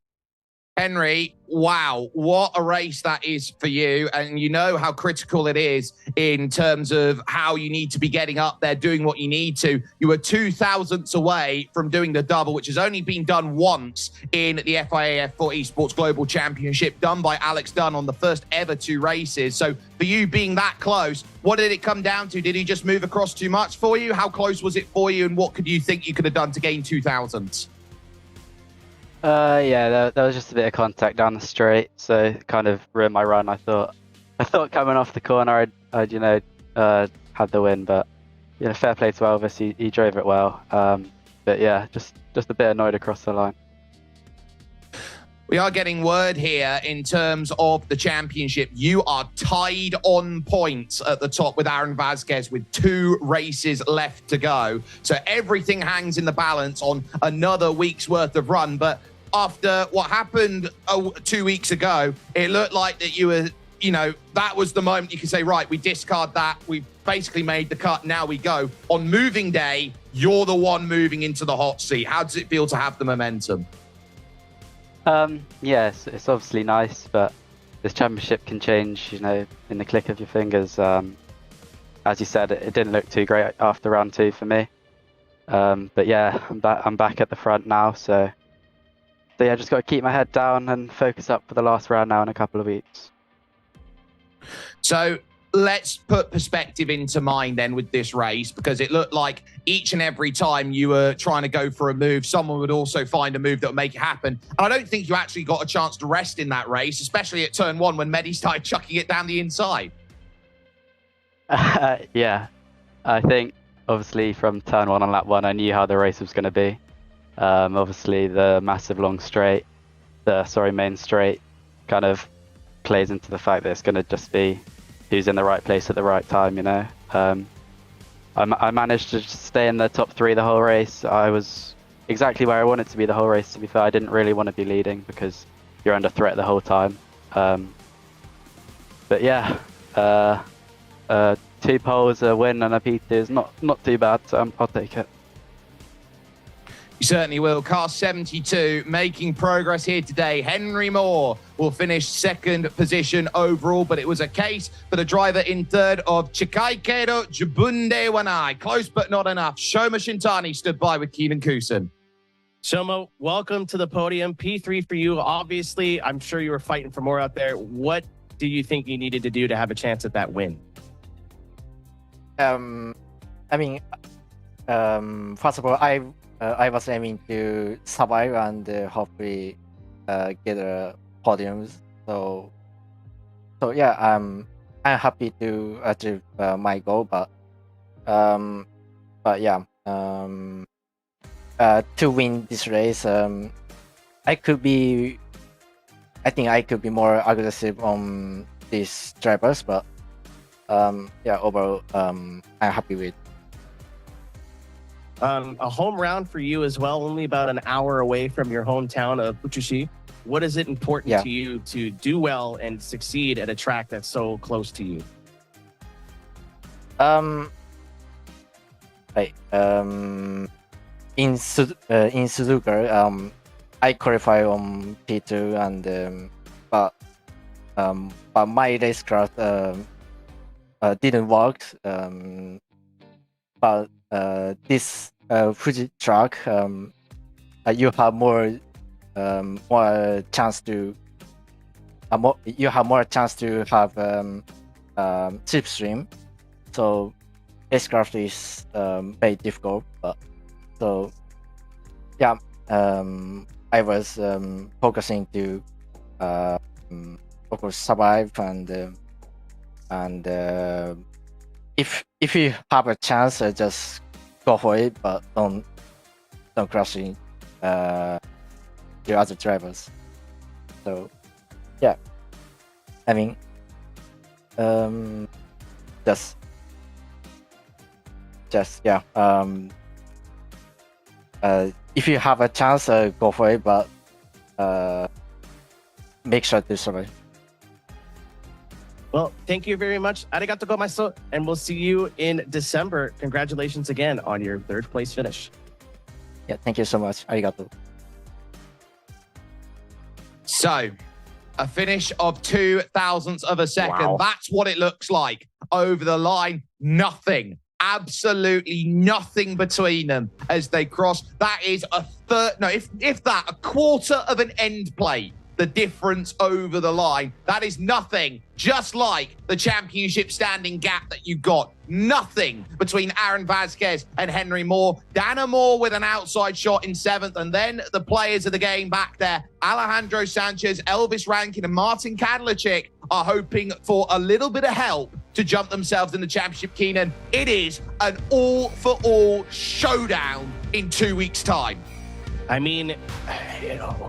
Henry, wow, what a race that is for you. And you know how critical it is in terms of how you need to be getting up there, doing what you need to. You were 2,000ths away from doing the double, which has only been done once in the FIA F4 Esports Global Championship, done by Alex Dunn on the first ever 2 races. So for you being that close, what did it come down to? Did he just move across too much for you? How close was it for you? And what could you think you could have done to gain 2,000ths? Yeah, there was just a bit of contact down the straight, so it kind of ruined my run. I thought coming off the corner, I'd had the win, but fair play to Elvis. He drove it well. But yeah, just a bit annoyed across the line. We are getting word here in terms of the championship. You are tied on points at the top with Aaron Vasquez with 2 races left to go. So everything hangs in the balance on another week's worth of run. But after what happened 2 weeks ago, it looked like that you were, that was the moment you could say, right, we discard that. We basically made the cut. Now we go. On moving day, you're the one moving into the hot seat. How does it feel to have the momentum? Yeah, it's obviously nice, but this championship can change, in the click of your fingers. As you said, it didn't look too great after round 2 for me. But yeah, I'm back at the front now, so yeah, just got to keep my head down and focus up for the last round now in a couple of weeks. So let's put perspective into mind then with this race, because it looked like each and every time you were trying to go for a move, someone would also find a move that would make it happen. And I don't think you actually got a chance to rest in that race, especially at turn 1 when Mehdi started chucking it down the inside. Yeah, I think obviously from turn 1 on lap 1, I knew how the race was going to be. Obviously the massive long straight, main straight kind of plays into the fact that it's going to just be who's in the right place at the right time, I managed to just stay in the top 3 the whole race. I was exactly where I wanted to be the whole race, to be fair. I didn't really want to be leading because you're under threat the whole time. But yeah, 2 poles, a win and a P2 is not too bad, so I'll take it. You certainly will. Car 72 making progress here today. Henry Moore will finish 2nd position overall, but it was a case for the driver in 3rd of Chikaikedo Jabunde Wanai. Close but not enough. Shoma Shintani stood by with Keenan Kusin. Shoma, welcome to the podium. P3 for you. Obviously, I'm sure you were fighting for more out there. What do you think you needed to do to have a chance at that win? First of all, I was aiming to survive and hopefully get a podium. So yeah, I'm happy to achieve my goal, but yeah, to win this race, I think I could be more aggressive on these drivers, but yeah, overall, I'm happy with. A home round for you as well, only about an hour away from your hometown of Fuji. What is it important to you to do well and succeed at a track that's so close to you? In Suzuka, I qualify on P2, and but my racecraft didn't work. But this Fuji track, you have more chance to have slipstream. So racecraft is very difficult. But so yeah, I was focusing to of course survive, and if you have a chance, just go for it, but don't crash in your other drivers. So yeah, I mean, just yeah. If you have a chance, go for it, but make sure to survive. Well, thank you very much. Arigato gozaimasu, and we'll see you in December. Congratulations again on your 3rd place finish. Yeah, thank you so much. Arigato. So, a finish of 0.02 of a second. Wow. That's what it looks like over the line. Nothing. Absolutely nothing between them as they cross. That is a quarter of an end plate. The difference over the line. That is nothing. Just like the championship standing gap that you got. Nothing between Aaron Vasquez and Henry Moore. Dana Moore with an outside shot in 7th. And then the players of the game back there, Alejandro Sanchez, Elvis Rankin, and Martin Kadlachik are hoping for a little bit of help to jump themselves in the championship, Keenan. It is an all-for-all showdown in 2 weeks' time. I mean,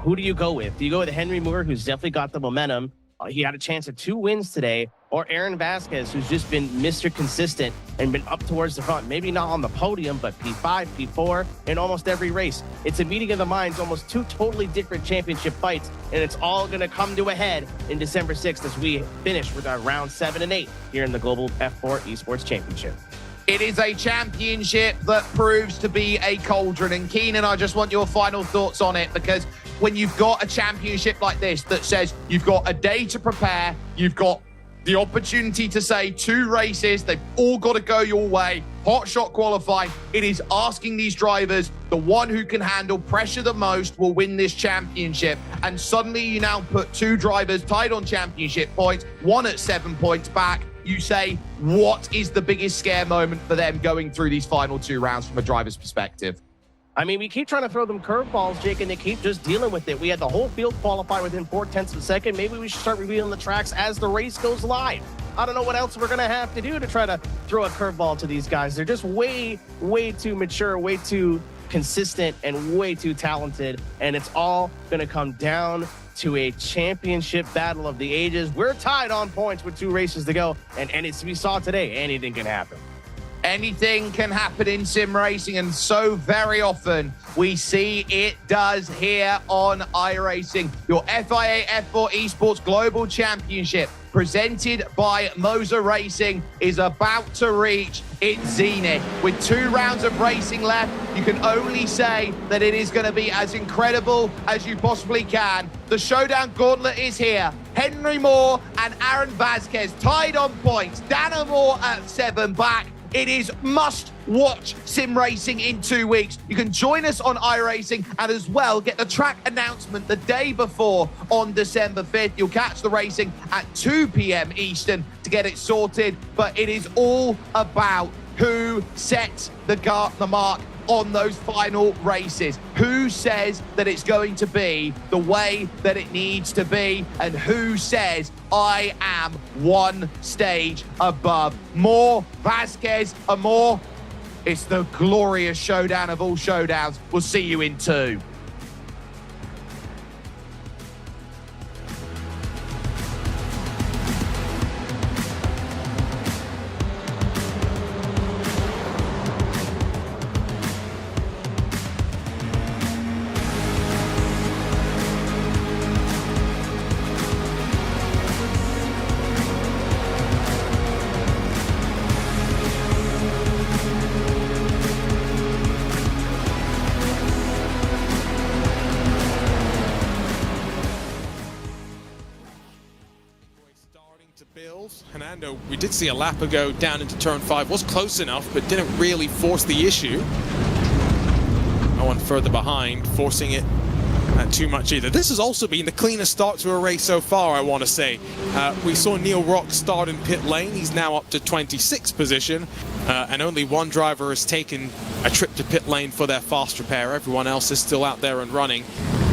who do you go with? Do you go with Henry Moore, who's definitely got the momentum? He had a chance at 2 wins today. Or Aaron Vasquez, who's just been Mr. Consistent and been up towards the front. Maybe not on the podium, but P5, P4 in almost every race. It's a meeting of the minds, almost 2 totally different championship fights. And it's all going to come to a head in December 6th as we finish with our round 7 and 8 here in the Global F4 Esports Championship. It is a championship that proves to be a cauldron. And Keenan, I just want your final thoughts on it, because when you've got a championship like this that says you've got a day to prepare, you've got the opportunity to say 2 races, they've all got to go your way, hot shot qualifying. It is asking these drivers, the one who can handle pressure the most will win this championship. And suddenly you now put 2 drivers tied on championship points, one at 7 points back. You say, what is the biggest scare moment for them going through these final 2 rounds from a driver's perspective? I mean, we keep trying to throw them curveballs, Jake, and they keep just dealing with it. We had the whole field qualify within 0.4 of a second. Maybe we should start revealing the tracks as the race goes live. I don't know what else we're going to have to do to try to throw a curveball to these guys. They're just way, way too mature, way too consistent, and way too talented. And it's all going to come down to a championship battle of the ages. We're tied on points with 2 races to go. And as we saw today, anything can happen. Anything can happen in sim racing, and so very often we see it does here on iRacing. Your FIA F4 Esports Global Championship, presented by Moser Racing, is about to reach its zenith. With 2 rounds of racing left, you can only say that it is going to be as incredible as you possibly can. The showdown gauntlet is here. Henry Moore and Aaron Vasquez tied on points. Dana Moore at 7 back. It is must-watch sim racing in 2 weeks. You can join us on iRacing and as well get the track announcement the day before on December 5th. You'll catch the racing at 2 p.m. Eastern to get it sorted. But it is all about who sets the mark on those final races. Who says that it's going to be the way that it needs to be, and who says I am 1 stage above. Moore, Vasquez, and Moore. It's the glorious showdown of all showdowns. We'll see you in 2. Hernando, we did see a lap ago down into turn 5, was close enough, but didn't really force the issue. No one further behind, forcing it too much either. This has also been the cleanest start to a race so far, I want to say. We saw Neil Rock start in pit lane. He's now up to 26th position, and only 1 driver has taken a trip to pit lane for their fast repair. Everyone else is still out there and running.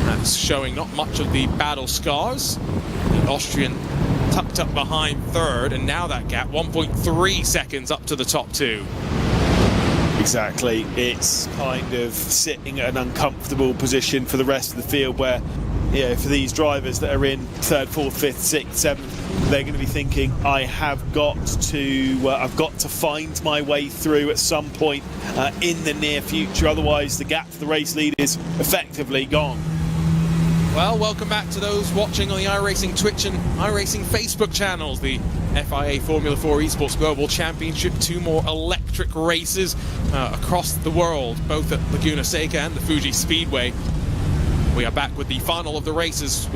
That's showing not much of the battle scars. The Austrian tucked up behind 3rd, and now that gap 1.3 seconds up to the top 2. Exactly, it's kind of sitting at an uncomfortable position for the rest of the field where, yeah, for these drivers that are in 3rd, 4th, 5th, 6th, 7th, they're going to be thinking, I've got to find my way through at some point in the near future, otherwise the gap for the race lead is effectively gone. Well, welcome back to those watching on the iRacing Twitch and iRacing Facebook channels. The FIA Formula 4 Esports Global Championship, 2 more electric races across the world, both at Laguna, Seca and the Fuji Speedway. We are back with the final of the races.